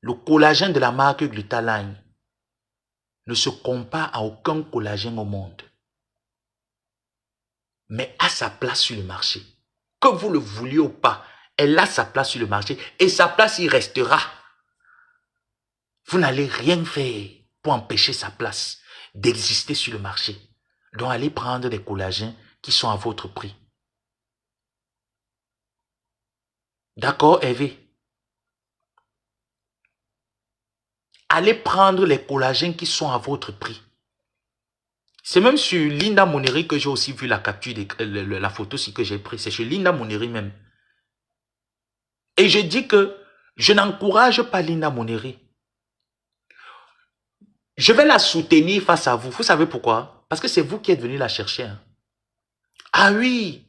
Le collagène de la marque Glutaline ne se compare à aucun collagène au monde. Mais a sa place sur le marché. Que vous le vouliez ou pas, elle a sa place sur le marché. Et sa place y restera. Vous n'allez rien faire pour empêcher sa place d'exister sur le marché. Donc allez prendre des collagènes qui sont à votre prix. D'accord, Hervé? Allez prendre les collagènes qui sont à votre prix. C'est même sur Linda Moneri que j'ai aussi vu la capture, la photo que j'ai prise. C'est sur Linda Moneri même. Et je dis que je n'encourage pas Linda Moneri. Je vais la soutenir face à vous. Vous savez pourquoi? Parce que c'est vous qui êtes venu la chercher. Hein. Ah oui.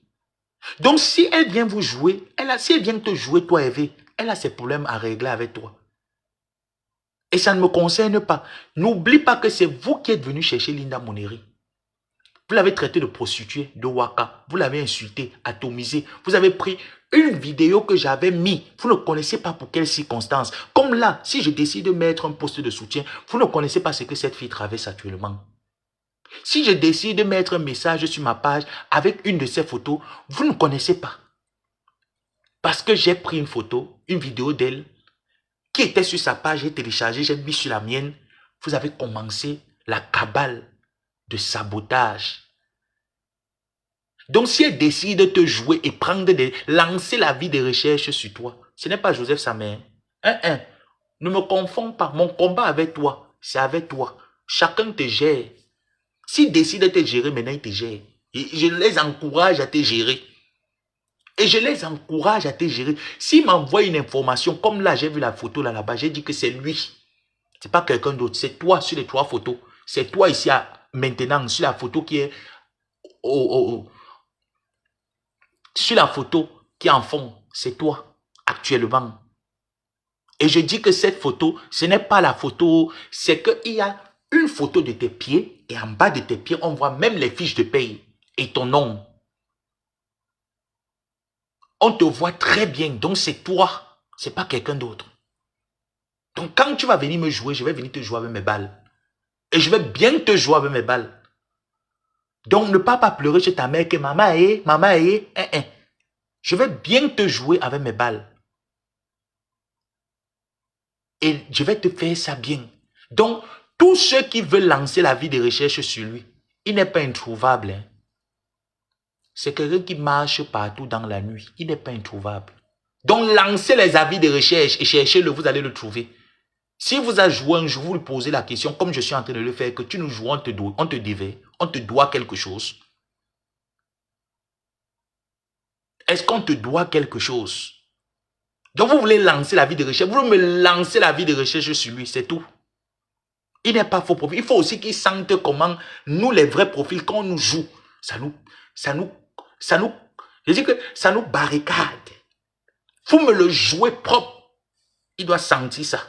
Donc si elle vient vous jouer, si elle vient te jouer, toi Hervé, elle a ses problèmes à régler avec toi. Et ça ne me concerne pas. N'oublie pas que c'est vous qui êtes venu chercher Linda Moneri. Vous l'avez traité de prostituée, de waka. Vous l'avez insulté, atomisé. Vous avez pris une vidéo que j'avais mis. Vous ne connaissez pas pour quelles circonstances. Comme là, si je décide de mettre un poste de soutien, vous ne connaissez pas ce que cette fille traverse actuellement. Si je décide de mettre un message sur ma page avec une de ces photos, vous ne connaissez pas. Parce que j'ai pris une photo, une vidéo d'elle, qui était sur sa page, j'ai téléchargé, j'ai mis sur la mienne. Vous avez commencé la cabale de sabotage. Donc si elle décide de te jouer et lancer la vie de recherche sur toi, ce n'est pas Joseph sa mère. Ne me confonds pas. Mon combat avec toi, c'est avec toi. Chacun te gère. S'il décide de te gérer, maintenant il te gère. Et je les encourage à te gérer. Et je les encourage à te gérer. S'il m'envoie une information, comme là j'ai vu la photo là-bas, j'ai dit que c'est lui. C'est pas quelqu'un d'autre. C'est toi sur les 3 photos. C'est toi ici maintenant sur la photo qui est sur la photo qui est en fond. C'est toi actuellement. Et je dis que cette photo, ce n'est pas la photo, c'est qu'il y a une photo de tes pieds et en bas de tes pieds, on voit même les fiches de paye et ton nom. On te voit très bien, donc c'est toi, c'est pas quelqu'un d'autre. Donc quand tu vas venir me jouer, je vais venir te jouer avec mes balles. Et je vais bien te jouer avec mes balles. Donc ne pas pleurer chez ta mère que maman est, Je vais bien te jouer avec mes balles. Et je vais te faire ça bien. Donc, tous ceux qui veulent lancer la vie de recherche sur lui, il n'est pas introuvable. Hein. C'est quelqu'un qui marche partout dans la nuit. Il n'est pas introuvable. Donc, lancez les avis de recherche et cherchez-le, vous allez le trouver. Si vous avez joué un jour, vous lui posez la question, comme je suis en train de le faire, que tu nous joues, on te devait, on te doit quelque chose. Est-ce qu'on te doit quelque chose? Donc, vous voulez lancer la vie de recherche, vous voulez me lancer la vie de recherche sur lui, c'est tout. Il n'est pas faux profil. Il faut aussi qu'il sente comment nous, les vrais profils, quand on nous joue, je dis que ça nous barricade. Faut me le jouer propre. Il doit sentir ça.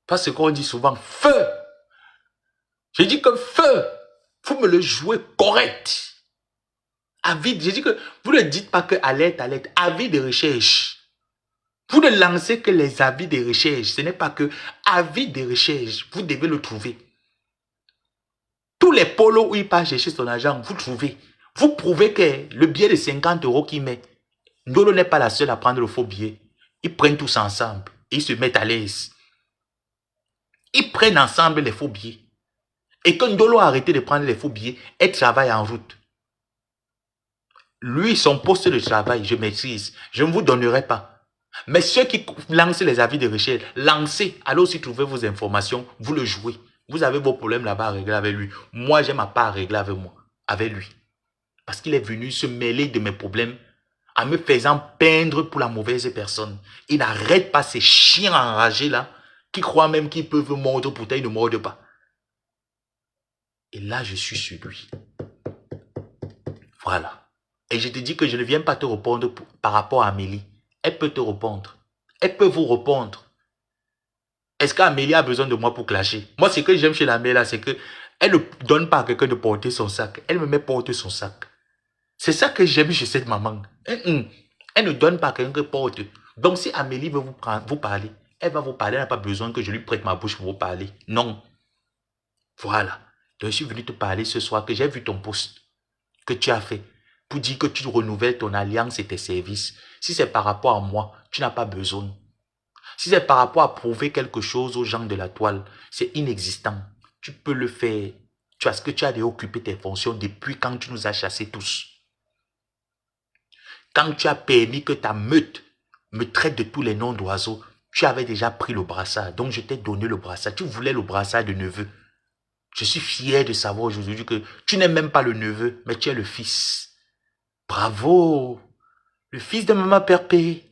Parce qu'on dit souvent, feu. Je dis que feu. Faut me le jouer correct. Avis, je dis que vous ne dites pas que alerte, avis de recherche. Vous ne lancez que les avis de recherche. Ce n'est pas que avis de recherche. Vous devez le trouver. Tous les polos où il part chercher son argent, vous trouvez. Vous prouvez que le billet de 50 € qu'il met, Ndolo n'est pas la seule à prendre le faux billet. Ils prennent tous ensemble et ils se mettent à l'aise. Ils prennent ensemble les faux billets. Et quand Ndolo a arrêté de prendre les faux billets, elle travaille en route. Lui, son poste de travail, je maîtrise. Je ne vous donnerai pas. Mais ceux qui lancent les avis de recherche, lancez, allez aussi trouver vos informations, vous le jouez. Vous avez vos problèmes là-bas à régler avec lui. Moi, j'ai ma part à régler avec moi, avec lui. Parce qu'il est venu se mêler de mes problèmes en me faisant peindre pour la mauvaise personne. Il n'arrête pas ces chiens enragés là qui croient même qu'ils peuvent mordre, pourtant ils ne mordent pas. Et là, je suis sur lui. Voilà. Et je te dis que je ne viens pas te répondre par rapport à Amélie. Elle peut te répondre. Elle peut vous répondre. Est-ce qu'Amélie a besoin de moi pour clasher? Moi, ce que j'aime chez la mère là, c'est que elle ne donne pas à quelqu'un de porter son sac. Elle me met porter son sac. C'est ça que j'aime chez cette maman. Elle ne donne pas à quelqu'un de porte. Donc, si Amélie veut vous parler, elle va vous parler. Elle n'a pas besoin que je lui prête ma bouche pour vous parler. Non. Voilà. Donc, je suis venu te parler ce soir que j'ai vu ton post que tu as fait pour dire que tu renouvelles ton alliance et tes services. Si c'est par rapport à moi, tu n'as pas besoin. Si c'est par rapport à prouver quelque chose aux gens de la toile, c'est inexistant. Tu peux le faire. Parce que tu as déjà occupé tes fonctions depuis quand tu nous as chassés tous. Quand tu as permis que ta meute me traite de tous les noms d'oiseaux, tu avais déjà pris le brassard. Donc, je t'ai donné le brassard. Tu voulais le brassard de neveu. Je suis fier de savoir aujourd'hui que tu n'es même pas le neveu, mais tu es le fils. Bravo! Le fils de Maman Perpé.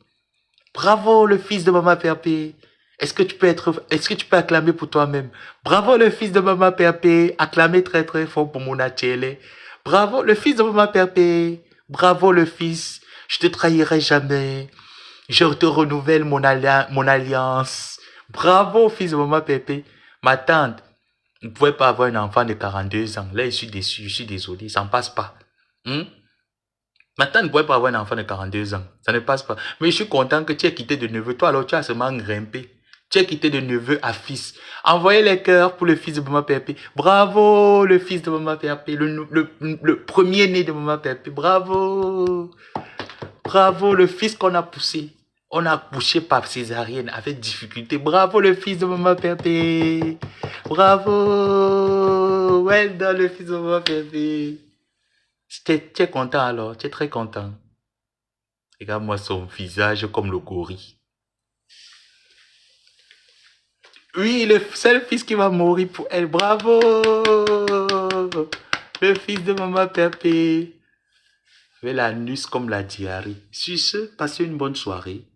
Bravo, le fils de Maman Perpé. Est-ce que tu peux acclamer pour toi-même? Bravo, le fils de Maman Perpé. Acclamez très très fort pour mon Achele. Bravo, le fils de Maman Perpé. Bravo, le fils. Je te trahirai jamais. Je te renouvelle mon alliance. Bravo, fils de Maman Perpé. Ma tante, vous ne pouvez pas avoir un enfant de 42 ans. Là, je suis déçu, je suis désolé. Ça ne passe pas. Ma tante ne pouvait pas avoir un enfant de 42 ans. Ça ne passe pas. Mais je suis content que tu aies quitté de neveu. Toi, alors, tu as seulement grimpé. Tu as quitté de neveu à fils. Envoyez les cœurs pour le fils de Maman Perpé. Bravo, le fils de Maman Perpé. Le premier-né de Maman Perpé. Bravo. Bravo, le fils qu'on a poussé. On a accouché par césarienne avec difficulté. Bravo, le fils de Maman Perpé. Bravo. Well done, le fils de Maman Perpé. Tu es content alors, tu es très content. Regarde-moi son visage comme le gorille. Oui, le seul fils qui va mourir pour elle. Bravo. Le fils de Maman Perpé. Fait l'anus comme la diarrhée. Sur ce, passez une bonne soirée.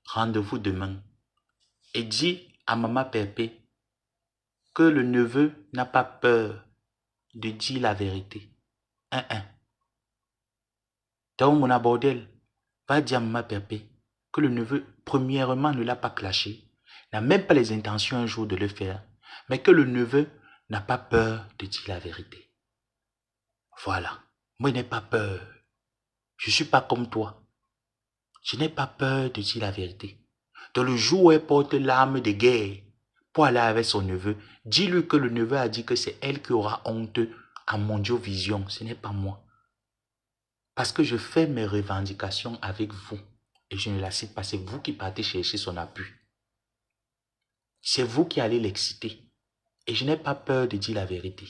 Rendez-vous demain. Et dis à Maman Perpé que le neveu n'a pas peur de dire la vérité. Donc, mon abordel, va dire à Maman Perpé que le neveu, premièrement, ne l'a pas clashé, n'a même pas les intentions un jour de le faire, mais que le neveu n'a pas peur de dire la vérité. Voilà. Moi, il n'ai pas peur. Je ne suis pas comme toi. Je n'ai pas peur de dire la vérité. Dans le jour où elle porte l'arme de guerre pour aller avec son neveu, dis-lui que le neveu a dit que c'est elle qui aura honte à Mondiovision. Ce n'est pas moi. Parce que je fais mes revendications avec vous. Et je ne la cite pas. C'est vous qui partez chercher son appui. C'est vous qui allez l'exciter. Et je n'ai pas peur de dire la vérité.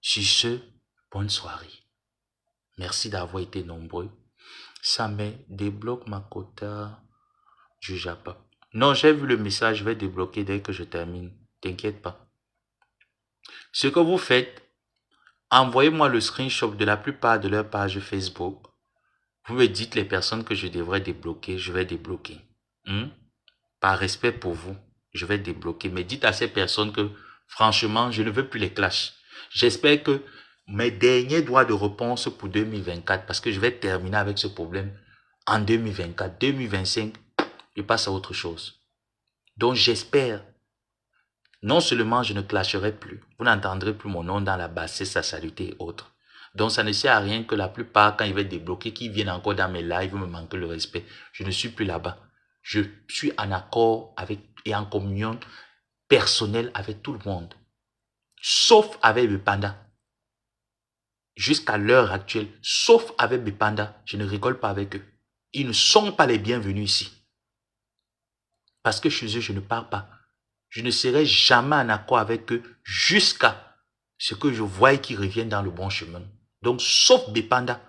Sur ce, bonne soirée. Merci d'avoir été nombreux. Ça me débloque ma quota du Japon. Non, j'ai vu le message, je vais débloquer dès que je termine. T'inquiète pas. Ce que vous faites, envoyez-moi le screenshot de la plupart de leurs pages Facebook. Vous me dites les personnes que je devrais débloquer, je vais débloquer. Par respect pour vous, je vais débloquer. Mais dites à ces personnes que, franchement, je ne veux plus les clashs. J'espère que mes derniers droits de réponse pour 2024, parce que je vais terminer avec ce problème en 2024. 2025, je passe à autre chose. Donc j'espère, non seulement je ne clasherai plus, vous n'entendrez plus mon nom dans la bassesse, la saluté et autres. Donc ça ne sert à rien que la plupart, quand ils veulent débloquer, qu'ils viennent encore dans mes lives, me manquent le respect. Je ne suis plus là-bas. Je suis en accord avec et en communion personnelle avec tout le monde. Sauf avec le panda. Jusqu'à l'heure actuelle, sauf avec mes pandas, je ne rigole pas avec eux. Ils ne sont pas les bienvenus ici. Parce que chez eux, je ne parle pas. Je ne serai jamais en accord avec eux jusqu'à ce que je voie qu'ils reviennent dans le bon chemin. Donc, sauf des pandas.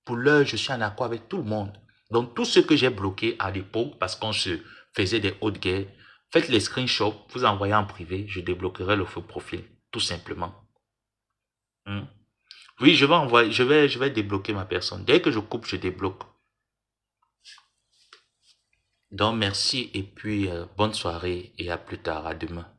Pour l'heure, je suis en accord avec tout le monde. Donc, tout ce que j'ai bloqué à l'époque, parce qu'on se faisait des hautes guerres, faites les screenshots, vous envoyez en privé, je débloquerai le faux profil, tout simplement. Oui, je vais envoyer, je vais débloquer ma personne. Dès que je coupe, je débloque. Donc, merci et puis bonne soirée et à plus tard, à demain.